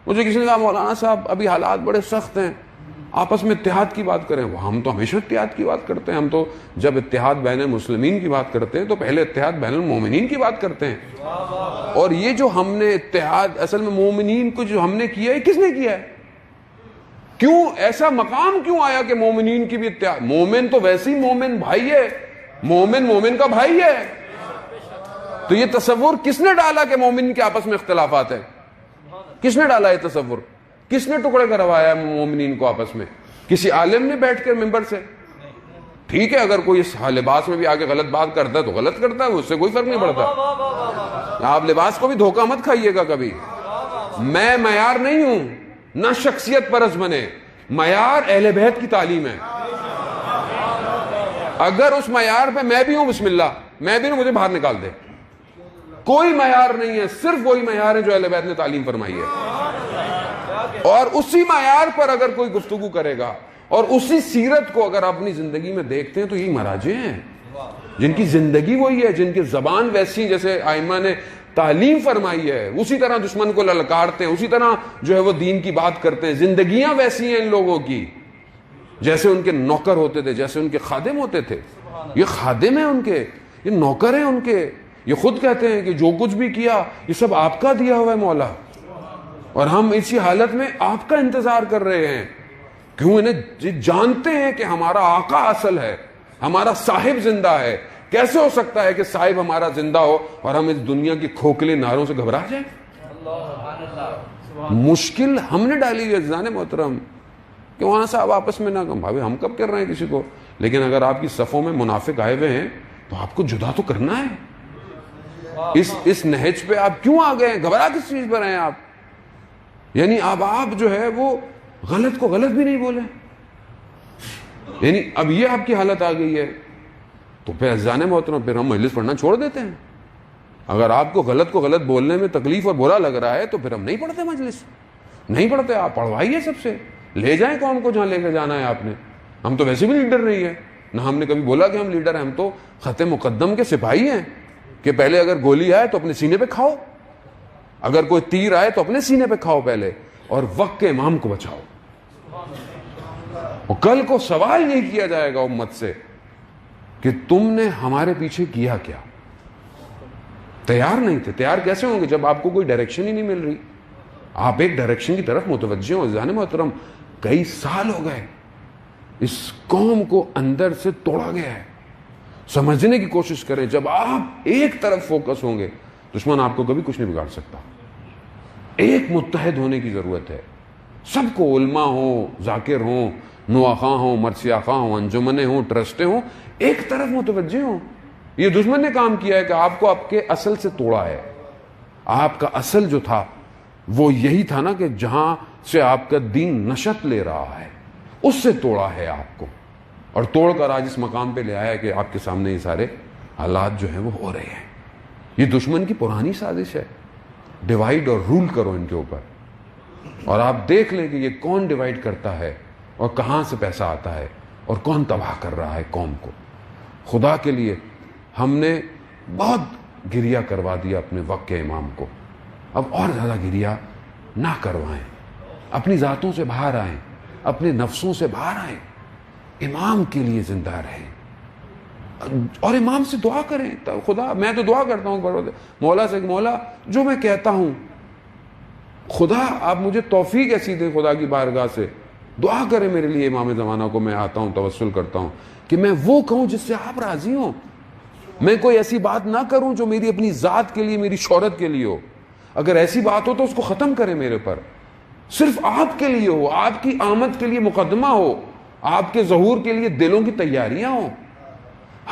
مجھے کسی نے کہا مولانا صاحب ابھی حالات بڑے سخت ہیں، آپس میں اتحاد کی بات کریں، ہم تو ہمیشہ اتحاد کی بات کرتے ہیں. ہم تو جب اتحاد بین المسلمین کی بات کرتے ہیں تو پہلے اتحاد بین المومنین کی بات کرتے ہیں. اور یہ جو ہم نے اتحاد اصل میں مومنین کو جو ہم نے کیا ہے، کس نے کیا ہے؟ کیوں ایسا مقام کیوں آیا کہ مومنین کی بھی اتحاد؟ مومن تو ویسے ہی مومن بھائی ہے، مومن مومن کا بھائی ہے. تو یہ تصور کس نے ڈالا کہ مومن کے آپس میں اختلافات ہیں؟ کس نے ڈالا یہ تصور؟ کس نے ٹکڑے کروایا مومنین کو آپس میں؟ کسی عالم نے بیٹھ کر ممبر سے؟ ٹھیک ہے، اگر کوئی اس لباس میں بھی آگے غلط بات کرتا ہے تو غلط کرتا ہے، اس سے کوئی فرق نہیں پڑتا. آپ لباس کو بھی دھوکہ مت کھائیے گا کبھی. میں معیار نہیں ہوں، نہ شخصیت پرست بنے. معیار اہل بیت کی تعلیم ہے. اگر اس معیار پہ میں بھی ہوں، بسم اللہ، میں بھی ہوں، مجھے باہر نکال دے. کوئی معیار نہیں ہے، صرف وہی معیار ہے جو اہل بیت نے تعلیم فرمائی ہے. اور اسی معیار پر اگر کوئی گفتگو کرے گا اور اسی سیرت کو اگر اپنی زندگی میں دیکھتے ہیں تو یہی مراجع ہیں جن کی زندگی وہی ہے، جن کی زبان ویسی جیسے ائمہ نے تعلیم فرمائی ہے، اسی طرح دشمن کو للکارتے ہیں، اسی طرح جو ہے وہ دین کی بات کرتے ہیں. زندگیاں ویسی ہیں ان لوگوں کی جیسے ان کے نوکر ہوتے تھے، جیسے ان کے خادم ہوتے تھے. یہ خادم ہیں ان کے، یہ نوکر ہیں ان کے. یہ خود کہتے ہیں کہ جو کچھ بھی کیا یہ سب آپ کا دیا ہوا ہے مولا، اور ہم اسی حالت میں آپ کا انتظار کر رہے ہیں. کیوں؟ انہیں جانتے ہیں کہ ہمارا آقا اصل ہے، ہمارا صاحب زندہ ہے. کیسے ہو سکتا ہے کہ صاحب ہمارا زندہ ہو اور ہم اس دنیا کی کھوکھلے ناروں سے گھبرا جائیں؟ مشکل ہم نے ڈالی ہے عزیزان محترم کہ وہاں سے آپ آپس میں نہ کہوں بھائی ہم کب کر رہے ہیں کسی کو. لیکن اگر آپ کی صفوں میں منافق آئے ہوئے ہیں تو آپ کو جدا تو کرنا ہے. اس نہج پہ آپ کیوں آ گئے ہیں؟ گھبرا کس چیز پر ہیں آپ؟ یعنی اب آپ جو ہے وہ غلط کو غلط بھی نہیں بولیں. یعنی اب یہ آپ کی حالت آ گئی ہے تو پھر عزیزان محترم پھر ہم مجلس پڑھنا چھوڑ دیتے ہیں. اگر آپ کو غلط بولنے میں تکلیف اور برا لگ رہا ہے تو پھر ہم نہیں پڑھتے مجلس، نہیں پڑھتے. آپ پڑھوائیے، سب سے لے جائیں قوم کو جہاں لے کے جانا ہے آپ نے. ہم تو ویسے بھی لیڈر نہیں ہے، نہ ہم نے کبھی بولا کہ ہم لیڈر ہیں. ہم تو خط مقدم کے سپاہی ہیں کہ پہلے اگر گولی آئے تو اپنے سینے پہ کھاؤ، اگر کوئی تیر آئے تو اپنے سینے پہ کھاؤ پہلے، اور وقت کے امام کو بچاؤ. اور کل کو سوال نہیں کیا جائے گا امت سے کہ تم نے ہمارے پیچھے کیا کیا. تیار نہیں تھے. تیار کیسے ہوں گے جب آپ کو کوئی ڈائریکشن ہی نہیں مل رہی؟ آپ ایک ڈائریکشن کی طرف متوجہ ہو. عزیزان محترم کئی سال ہو گئے اس قوم کو اندر سے توڑا گیا ہے. سمجھنے کی کوشش کریں. جب آپ ایک طرف فوکس ہوں گے دشمن آپ کو کبھی کچھ نہیں بگاڑ سکتا. ایک متحد ہونے کی ضرورت ہے. سب کو، علماء ہوں، ذاکر ہوں، نواخواں ہوں، مرثیہ خواں ہوں، انجمنیں ہوں، ٹرسٹیں ہوں، ایک طرف متوجہ ہوں. یہ دشمن نے کام کیا ہے کہ آپ کو آپ کے اصل سے توڑا ہے. آپ کا اصل جو تھا وہ یہی تھا نا کہ جہاں سے آپ کا دین نشت لے رہا ہے اس سے توڑا ہے آپ کو، اور توڑ کر آج اس مقام پہ لے آیا کہ آپ کے سامنے یہ سارے حالات جو ہیں وہ ہو رہے ہیں. یہ دشمن کی پرانی سازش ہے. ڈیوائیڈ اور رول کرو ان کے اوپر، اور آپ دیکھ لیں کہ یہ کون ڈیوائیڈ کرتا ہے اور کہاں سے پیسہ آتا ہے اور کون تباہ کر رہا ہے قوم کو. خدا کے لیے ہم نے بہت گریا کروا دیا اپنے وقت کے امام کو. اب اور زیادہ گریا نہ کروائیں. اپنی ذاتوں سے باہر آئیں، اپنے نفسوں سے باہر آئیں. امام کے لیے زندہ رہیں اور امام سے دعا کریں. خدا، میں تو دعا کرتا ہوں مولا سے، مولا جو میں کہتا ہوں خدا آپ مجھے توفیق ایسی دیں. خدا کی بارگاہ سے دعا کریں میرے لیے امام زمانہ کو. میں آتا ہوں، توسل کرتا ہوں کہ میں وہ کہوں جس سے آپ راضی ہوں. میں کوئی ایسی بات نہ کروں جو میری اپنی ذات کے لیے، میری شہرت کے لیے ہو. اگر ایسی بات ہو تو اس کو ختم کریں میرے پر. صرف آپ کے لیے ہو، آپ کی آمد کے لیے مقدمہ ہو، آپ کے ظہور کے لیے دلوں کی تیاریاں ہوں.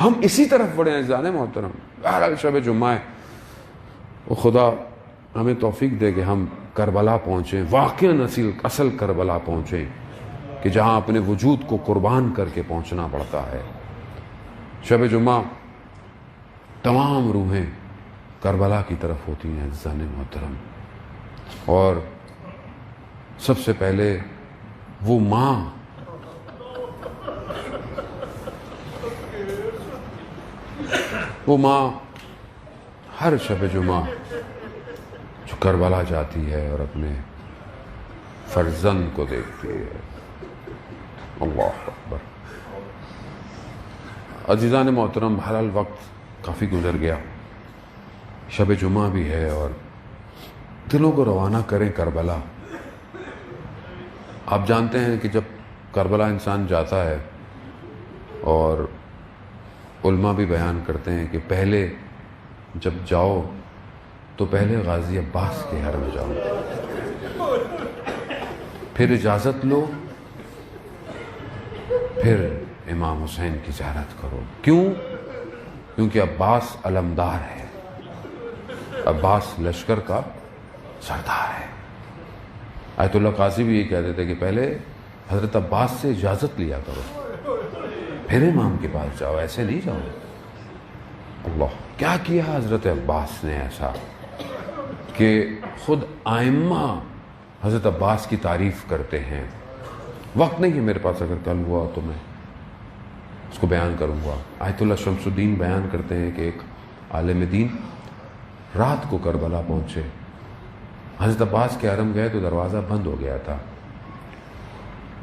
ہم اسی طرف بڑھے ہیں عزیزان محترم. بہرحال شب جمعہ ہے، وہ خدا ہمیں توفیق دے کہ ہم کربلا پہنچیں، واقعاً اصل کربلا پہنچیں کہ جہاں اپنے وجود کو قربان کر کے پہنچنا پڑتا ہے. شب جمعہ تمام روحیں کربلا کی طرف ہوتی ہیں عزیزان محترم. اور سب سے پہلے وہ ماں ہر شب جمعہ جو کربلا جاتی ہے اور اپنے فرزند کو دیکھتی ہے اللہ اکبر. عزیزان محترم، بہرحال وقت کافی گزر گیا، شب جمعہ بھی ہے، اور دلوں کو روانہ کریں کربلا. آپ جانتے ہیں کہ جب کربلا انسان جاتا ہے، اور علماء بھی بیان کرتے ہیں کہ پہلے جب جاؤ تو پہلے غازی عباس کے گھر میں جاؤ، پھر اجازت لو، پھر امام حسین کی زیارت کرو. کیوں؟ کیونکہ عباس علمدار ہے، عباس لشکر کا سردار ہے. آیت اللہ قاضی بھی یہ کہتے تھے کہ پہلے حضرت عباس سے اجازت لیا کرو، پھر امام کے پاس جاؤ، ایسے نہیں جاؤ. اللہ، کیا کیا حضرت عباس نے ایسا کہ خود آئمہ حضرت عباس کی تعریف کرتے ہیں. وقت نہیں ہے میرے پاس، اگر کل ہوا تو میں اس کو بیان کروں گا. آیت اللہ شمس الدین بیان کرتے ہیں کہ ایک عالم دین رات کو کربلا پہنچے، حضرت عباس کے حرم گئے تو دروازہ بند ہو گیا تھا،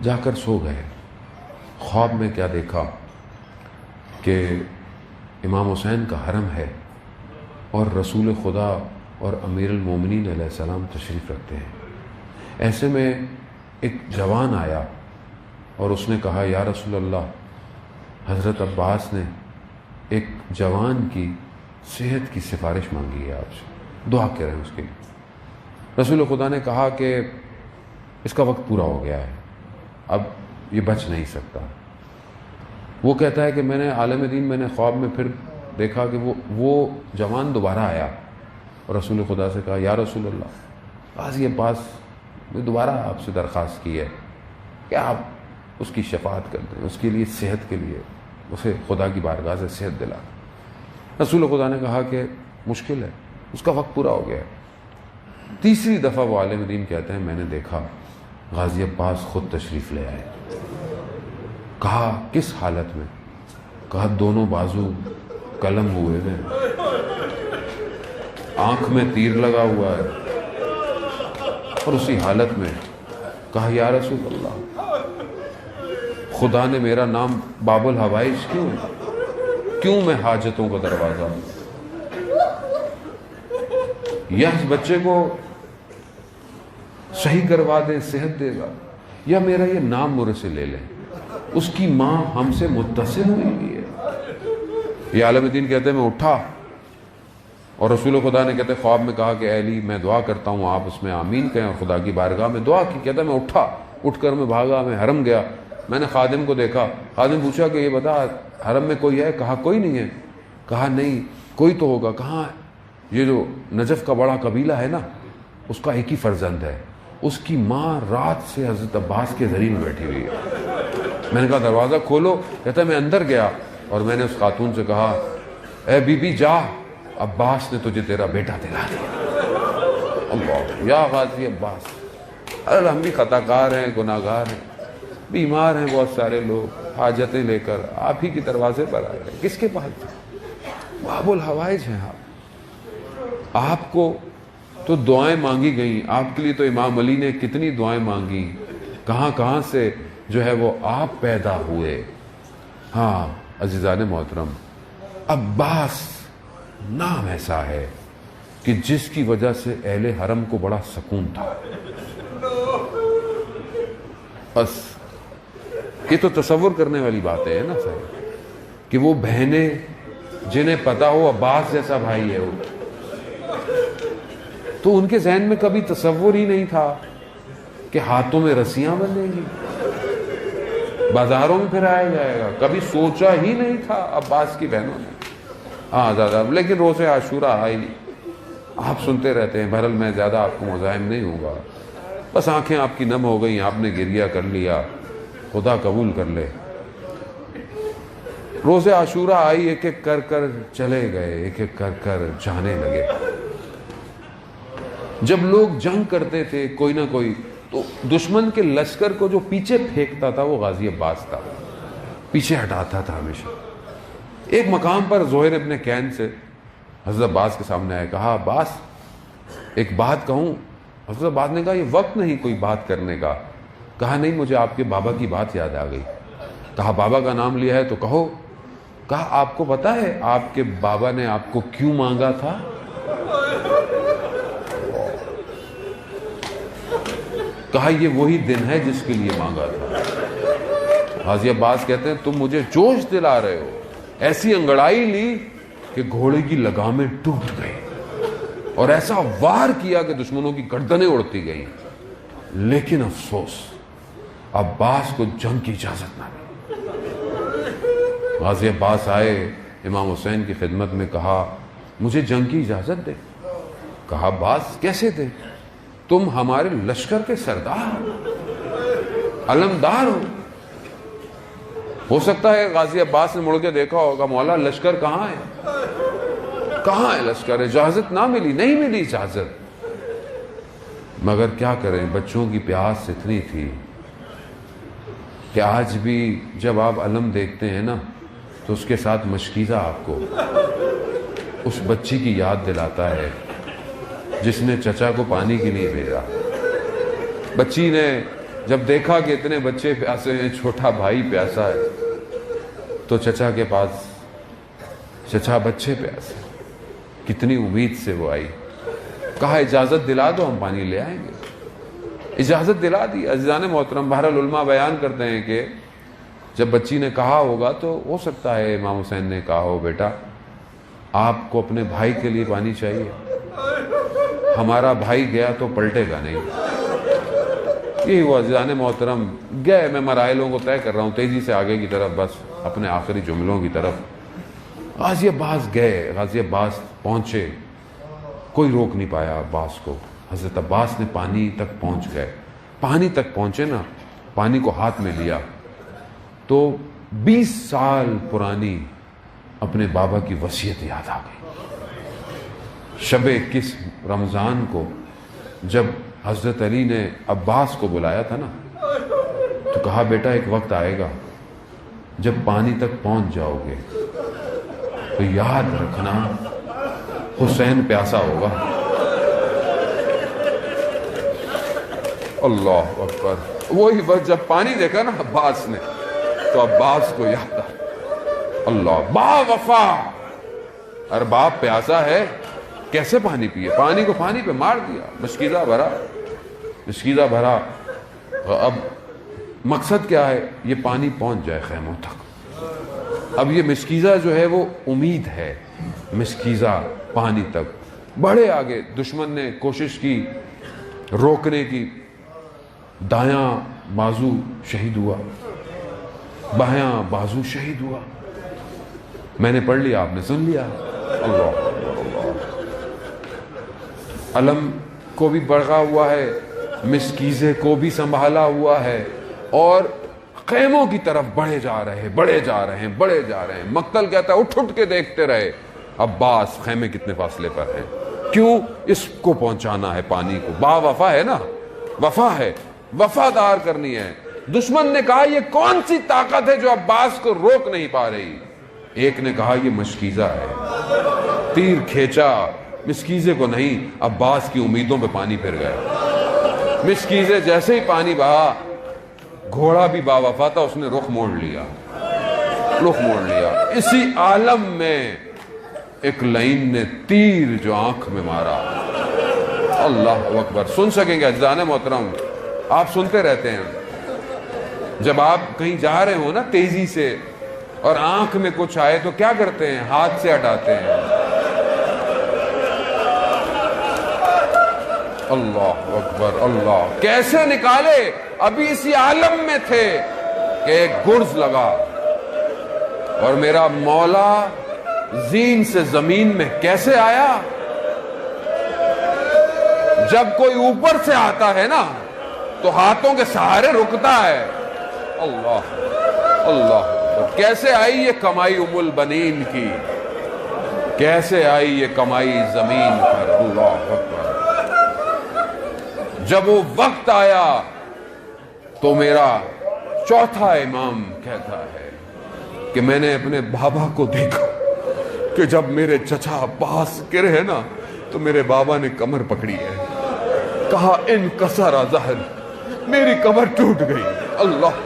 جا کر سو گئے. خواب میں کیا دیکھا کہ امام حسین کا حرم ہے اور رسول خدا اور امیر المومنین علیہ السلام تشریف رکھتے ہیں. ایسے میں ایک جوان آیا اور اس نے کہا یا رسول اللہ، حضرت عباس نے ایک جوان کی صحت کی سفارش مانگی ہے، آپ سے دعا کریں اس کے لیے. رسول خدا نے کہا کہ اس کا وقت پورا ہو گیا ہے، اب یہ بچ نہیں سکتا. وہ کہتا ہے کہ میں نے عالم دین، میں نے خواب میں پھر دیکھا کہ وہ جوان دوبارہ آیا اور رسول خدا سے کہا یا رسول اللہ، غازی عباس نے دوبارہ آپ سے درخواست کی ہے کہ آپ اس کی شفاعت کر دیں، اس کے لیے صحت کے لیے اسے خدا کی بارگاہ سے صحت دلا. رسول خدا نے کہا کہ مشکل ہے، اس کا وقت پورا ہو گیا ہے. تیسری دفعہ وہ عالم دین کہتے ہیں میں نے دیکھا غازی عباس خود تشریف لے آئے. کہا کس حالت میں؟ کہا دونوں بازو قلم ہوئے ہیں، آنکھ میں تیر لگا ہوا ہے، اور اسی حالت میں کہا یا رسول اللہ، خدا نے میرا نام باب الحوائج کیوں میں حاجتوں کا دروازہ ہوں؟ یا اس بچے کو صحیح کروا دیں، صحت دے گا، یا میرا یہ نام مرے سے لے لیں. اس کی ماں ہم سے متصل ہوئی ہوئی ہے. یہ عالم دین کہتے ہیں میں اٹھا، اور رسول خدا نے کہتے خواب میں کہا کہ اے علی میں دعا کرتا ہوں، آپ اس میں آمین کہیں، اور خدا کی بارگاہ میں دعا کی. کہتا میں اٹھا، اٹھ کر میں بھاگا، میں حرم گیا. میں نے خادم کو دیکھا، خادم پوچھا کہ یہ بتا حرم میں کوئی ہے؟ کہا کوئی نہیں ہے. کہا نہیں کوئی تو ہوگا. کہاں؟ یہ جو نجف کا بڑا قبیلہ ہے نا، اس کا ایک ہی فرزند ہے، اس کی ماں رات سے حضرت عباس کے ذریعے میں بیٹھی ہوئی ہے. میں نے کہا دروازہ کھولو. کہتا میں اندر گیا اور میں نے اس خاتون سے کہا اے بی بی جا، عباس نے تجھے تیرا بیٹا دلا دیا. اللہ، یا غازی عباس. ارے ہم بھی خطا کار ہیں، گناہ گار ہیں، بیمار ہیں، بہت سارے لوگ حاجتیں لے کر آپ ہی کے دروازے پر آئے ہیں. کس کے پاس؟ باب الحوائج ہیں آپ کو تو دعائیں مانگی گئیں، آپ کے لیے تو امام علی نے کتنی دعائیں مانگی، کہاں سے جو ہے وہ آپ پیدا ہوئے. ہاں عزیزان محترم، عباس نام ایسا ہے کہ جس کی وجہ سے اہل حرم کو بڑا سکون تھا. بس یہ تو تصور کرنے والی باتیں ہیں نا سر، کہ وہ بہنیں جنہیں پتا ہو عباس جیسا بھائی ہے وہ، تو ان کے ذہن میں کبھی تصور ہی نہیں تھا کہ ہاتھوں میں رسیاں بندھیں گی، بازاروں میں پھرایا جائے گا. کبھی سوچا ہی نہیں تھا عباس کی بہنوں نے. ہاں زیادہ، لیکن روز عاشورہ آئی آپ سنتے رہتے ہیں. بہرحال میں زیادہ آپ کو مزاحم نہیں ہوں گا، بس آنکھیں آپ کی نم ہو گئیں، آپ نے گریہ کر لیا، خدا قبول کر لے. روز عاشورہ آئی، ایک ایک کر کر چلے گئے، ایک ایک کر کر جانے لگے. جب لوگ جنگ کرتے تھے کوئی نہ کوئی، تو دشمن کے لشکر کو جو پیچھے پھینکتا تھا وہ غازی عباس تھا، پیچھے ہٹاتا تھا ہمیشہ. ایک مقام پر زہیر ابن کین سے حضرت عباس کے سامنے آئے، کہا عباس ایک بات کہوں؟ حضرت عباس نے کہا یہ وقت نہیں کوئی بات کرنے کا. کہا نہیں مجھے آپ کے بابا کی بات یاد آ گئی. کہا بابا کا نام لیا ہے تو کہو. کہا آپ کو پتا ہے آپ کے بابا نے آپ کو کیوں مانگا تھا؟ کہا یہ وہی دن ہے جس کے لیے مانگا تھا. غازی عباس کہتے ہیں تم مجھے جوش دلا رہے ہو. ایسی انگڑائی لی کہ گھوڑے کی لگامیں ٹوٹ گئی اور ایسا وار کیا کہ دشمنوں کی گردنیں اڑتی گئیں. لیکن افسوس عباس کو جنگ کی اجازت نہ ملی. غازی عباس آئے امام حسین کی خدمت میں, کہا مجھے جنگ کی اجازت دے. کہا عباس کیسے دے؟ تم ہمارے لشکر کے سردار علمدار ہو سکتا ہے غازی عباس نے مڑ کے دیکھا ہوگا مولا لشکر کہاں ہے, کہاں ہے لشکر؟ اجازت نہ ملی, نہیں ملی اجازت. مگر کیا کریں, بچوں کی پیاس اتنی تھی کہ آج بھی جب آپ علم دیکھتے ہیں نا تو اس کے ساتھ مشکیزہ آپ کو اس بچی کی یاد دلاتا ہے جس نے چچا کو پانی کے لیے بھیجا. بچی نے جب دیکھا کہ اتنے بچے پیاسے ہیں, چھوٹا بھائی پیاسا ہے, تو چچا کے پاس, چچا بچے پیاسے, کتنی امید سے وہ آئی. کہا اجازت دلا دو ہم پانی لے آئیں گے. اجازت دلا دی. عزیزان محترم, بہرحال علماء بیان کرتے ہیں کہ جب بچی نے کہا ہوگا تو ہو سکتا ہے امام حسین نے کہا ہو بیٹا آپ کو اپنے بھائی کے لیے پانی چاہیے, ہمارا بھائی گیا تو پلٹے گا نہیں. یہی ہوا عزیزان محترم. گئے, میں مراحلوں کو طے کر رہا ہوں تیزی سے آگے کی طرف, بس اپنے آخری جملوں کی طرف. غازی عباس گئے, غازی عباس پہنچے, کوئی روک نہیں پایا عباس کو. حضرت عباس نے پانی تک پہنچ گئے. پانی تک پہنچے نا, پانی کو ہاتھ میں لیا تو 20 سال پرانی اپنے بابا کی وصیت یاد آ گئی. شب 21 رمضان کو جب حضرت علی نے عباس کو بلایا تھا نا تو کہا بیٹا ایک وقت آئے گا جب پانی تک پہنچ جاؤ گے تو یاد رکھنا حسین پیاسا ہوگا. اللہ اکبر. وہی وقت جب پانی دیکھا نا عباس نے تو عباس کو یاد آ, اللہ با وفا, ارے باپ پیاسا ہے کیسے پانی پیے؟ پانی کو پانی پہ مار دیا, مشکیزہ بھرا, مشکیزہ بھرا. اب مقصد کیا ہے؟ یہ پانی پہنچ جائے خیموں تک. اب یہ مشکیزہ جو ہے وہ امید ہے, مشکیزہ پانی تک. بڑھے آگے, دشمن نے کوشش کی روکنے کی, دایاں بازو شہید ہوا, بایاں بازو شہید ہوا. میں نے پڑھ لیا, آپ نے سن لیا. اللہ علم کو بھی بڑھا ہوا ہے, مشکیزے کو بھی سنبھالا ہوا ہے, اور خیموں کی طرف بڑھے جا رہے ہیں, بڑھے جا رہے ہیں, بڑھے جا رہے ہیں. مقتل کہتا ہے اٹھ اٹھ کے دیکھتے رہے عباس خیمے کتنے فاصلے پر ہیں. کیوں؟ اس کو پہنچانا ہے پانی کو. با وفا ہے نا, وفا ہے, وفادار کرنی ہے. دشمن نے کہا یہ کون سی طاقت ہے جو عباس کو روک نہیں پا رہی؟ ایک نے کہا یہ مشکیزہ ہے. تیر کھینچا, مشکیزے کو نہیں, عباس کی امیدوں پہ پانی پھر گیا. مشکیزے جیسے ہی پانی بہا, گھوڑا بھی با وفا تھا, اس نے رخ موڑ لیا, رخ موڑ لیا. اسی عالم میں ایک لائن نے تیر جو آنکھ میں مارا. اللہ اکبر. سن سکیں گے عزیزان محترم, آپ سنتے رہتے ہیں, جب آپ کہیں جا رہے ہو نا تیزی سے اور آنکھ میں کچھ آئے تو کیا کرتے ہیں؟ ہاتھ سے ہٹاتے ہیں. اللہ اکبر. اللہ کیسے نکالے؟ ابھی اسی عالم میں تھے کہ ایک گرز لگا اور میرا مولا زین سے زمین میں کیسے آیا؟ جب کوئی اوپر سے آتا ہے نا تو ہاتھوں کے سہارے رکتا ہے. اللہ اللہ. کیسے آئی یہ کمائی ام البنین کی, کیسے آئی یہ کمائی زمین پر. اللہ اکبر. جب وہ وقت آیا تو میرا چوتھا امام کہتا ہے کہ میں نے اپنے بابا کو دیکھا کہ جب میرے چچا عباس گرے ہیں نا تو میرے بابا نے کمر پکڑی ہے. کہا انکسر ظہر, میری کمر ٹوٹ گئی. اللہ،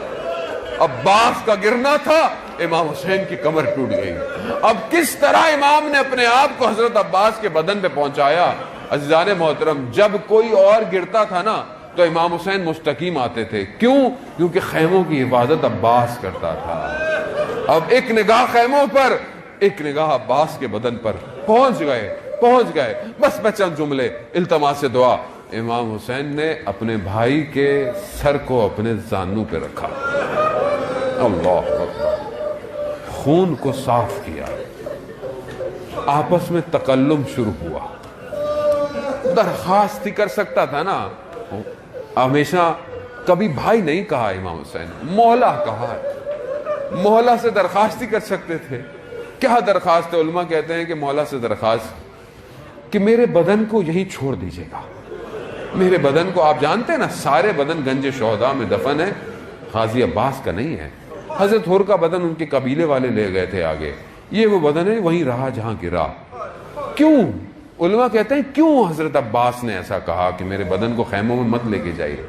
عباس کا گرنا تھا، امام حسین کی کمر ٹوٹ گئی. اب کس طرح امام نے اپنے آپ کو حضرت عباس کے بدن پہ پہنچایا؟ عزیزان محترم، جب کوئی اور گرتا تھا نا تو امام حسین مستقیم آتے تھے. کیوں؟ کیونکہ خیموں کی حفاظت عباس کرتا تھا. اب ایک نگاہ خیموں پر، ایک نگاہ عباس کے بدن پر. پہنچ گئے. بس میں چند جملے التماس سے دعا. امام حسین نے اپنے بھائی کے سر کو اپنے زانوں پہ رکھا. اللہ اکبر. خون کو صاف کیا، آپس میں تکلم شروع ہوا. درخواست ہی کر سکتا تھا نا، ہمیشہ کبھی بھائی نہیں کہا امام حسین، مولا کہا. مولا سے درخواست ہی کر سکتے تھے. کیا درخواست ہے؟ علماء کہتے ہیں کہ مولا سے درخواست کہ میرے بدن کو یہیں چھوڑ دیجیے گا. میرے بدن کو، آپ جانتے ہیں نا سارے بدن گنج شہداء میں دفن ہے، غازی عباس کا نہیں ہے. حضرت حر کا بدن ان کے قبیلے والے لے گئے تھے آگے، یہ وہ بدن ہے وہیں رہا جہاں گرا. کیوں؟ علماء کہتے ہیں کیوں حضرت عباس نے ایسا کہا کہ میرے بدن کو خیموں میں مت لے کے جائیے؟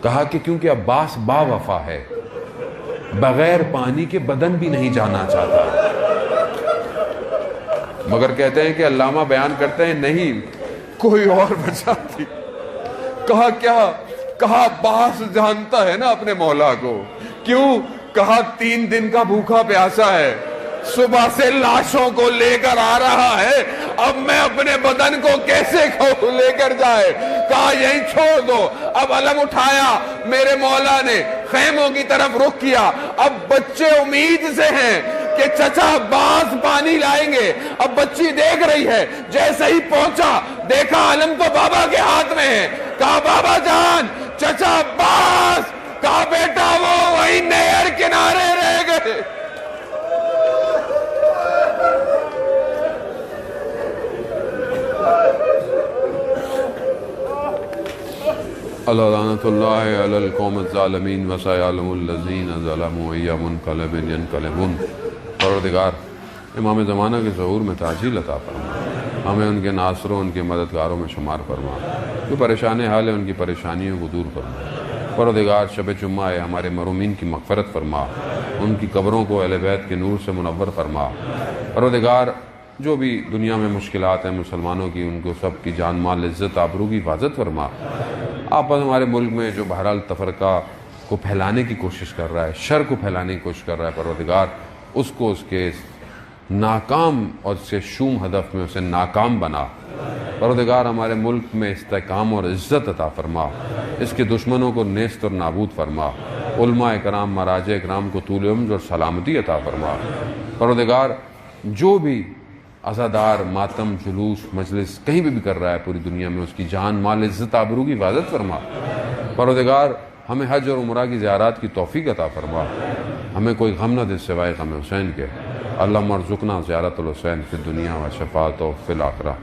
کہا کہ کیونکہ عباس با وفا ہے، بغیر پانی کے بدن بھی نہیں جانا چاہتا. مگر کہتے ہیں کہ علامہ بیان کرتے ہیں نہیں، کوئی اور وجہ تھی. کہا کیا؟ کہا عباس جانتا ہے نا اپنے مولا کو. کیوں؟ کہا 3 دن کا بھوکا پیاسا ہے، صبح سے لاشوں کو لے کر آ رہا ہے، اب میں اپنے بدن کو کیسے لے کر جائے؟ کہا یہیں چھوڑ دو. اب علم اٹھایا، میرے مولا نے خیموں کی طرف رخ کیا. اب بچے امید سے ہیں کہ چچا عباس پانی لائیں گے. اب بچی دیکھ رہی ہے، جیسے ہی پہنچا دیکھا علم تو بابا کے ہاتھ میں ہے. کہا بابا جان، چچا عباس. کہا بیٹا وہ وہی نہر کنارے رہ گئے. لعنت اللہ علی القوم الظالمین وسیعلم الذین ظلموا ای منقلب ینقلبون. پروردگار امام زمانہ کے ظہور میں تعجیل عطا فرما، ہمیں ان کے ناصروں، ان کے مددگاروں میں شمار فرما. جو پریشان حال ہے ان کی پریشانیوں کو دور فرما. پروردگار شب جمعہ ہے، ہمارے مرحومین کی مغفرت فرما، ان کی قبروں کو اہل بیت کے نور سے منور فرما. پروردگار جو بھی دنیا میں مشکلات ہیں مسلمانوں کی، ان کو سب کی جان مال عزت آبرو کی حفاظت فرما. آپ ہمارے ملک میں جو بہرحال تفرقہ کو پھیلانے کی کوشش کر رہا ہے، شر کو پھیلانے کی کوشش کر رہا ہے، پروردگار اس کو اس کے ناکام اور اس کے شوم ہدف میں اسے ناکام بنا. پروردگار ہمارے ملک میں استحکام اور عزت عطا فرما، اس کے دشمنوں کو نیست اور نابود فرما. علماء کرام، مراجع کرام کو طول عمر اور سلامتی عطا فرما. پروردگار جو بھی عزادار، ماتم، جلوس، مجلس کہیں بھی کر رہا ہے پوری دنیا میں، اس کی جان مال عزت آبرو کی حفاظت فرما. پروردگار ہمیں حج اور عمرہ کی زیارات کی توفیق عطا فرما. ہمیں کوئی غم نہ دے سوائے غم حسین کے. اللہم ارزقنا زیارت الحسین فی الدنیا و شفاعتہ فی الآخرہ.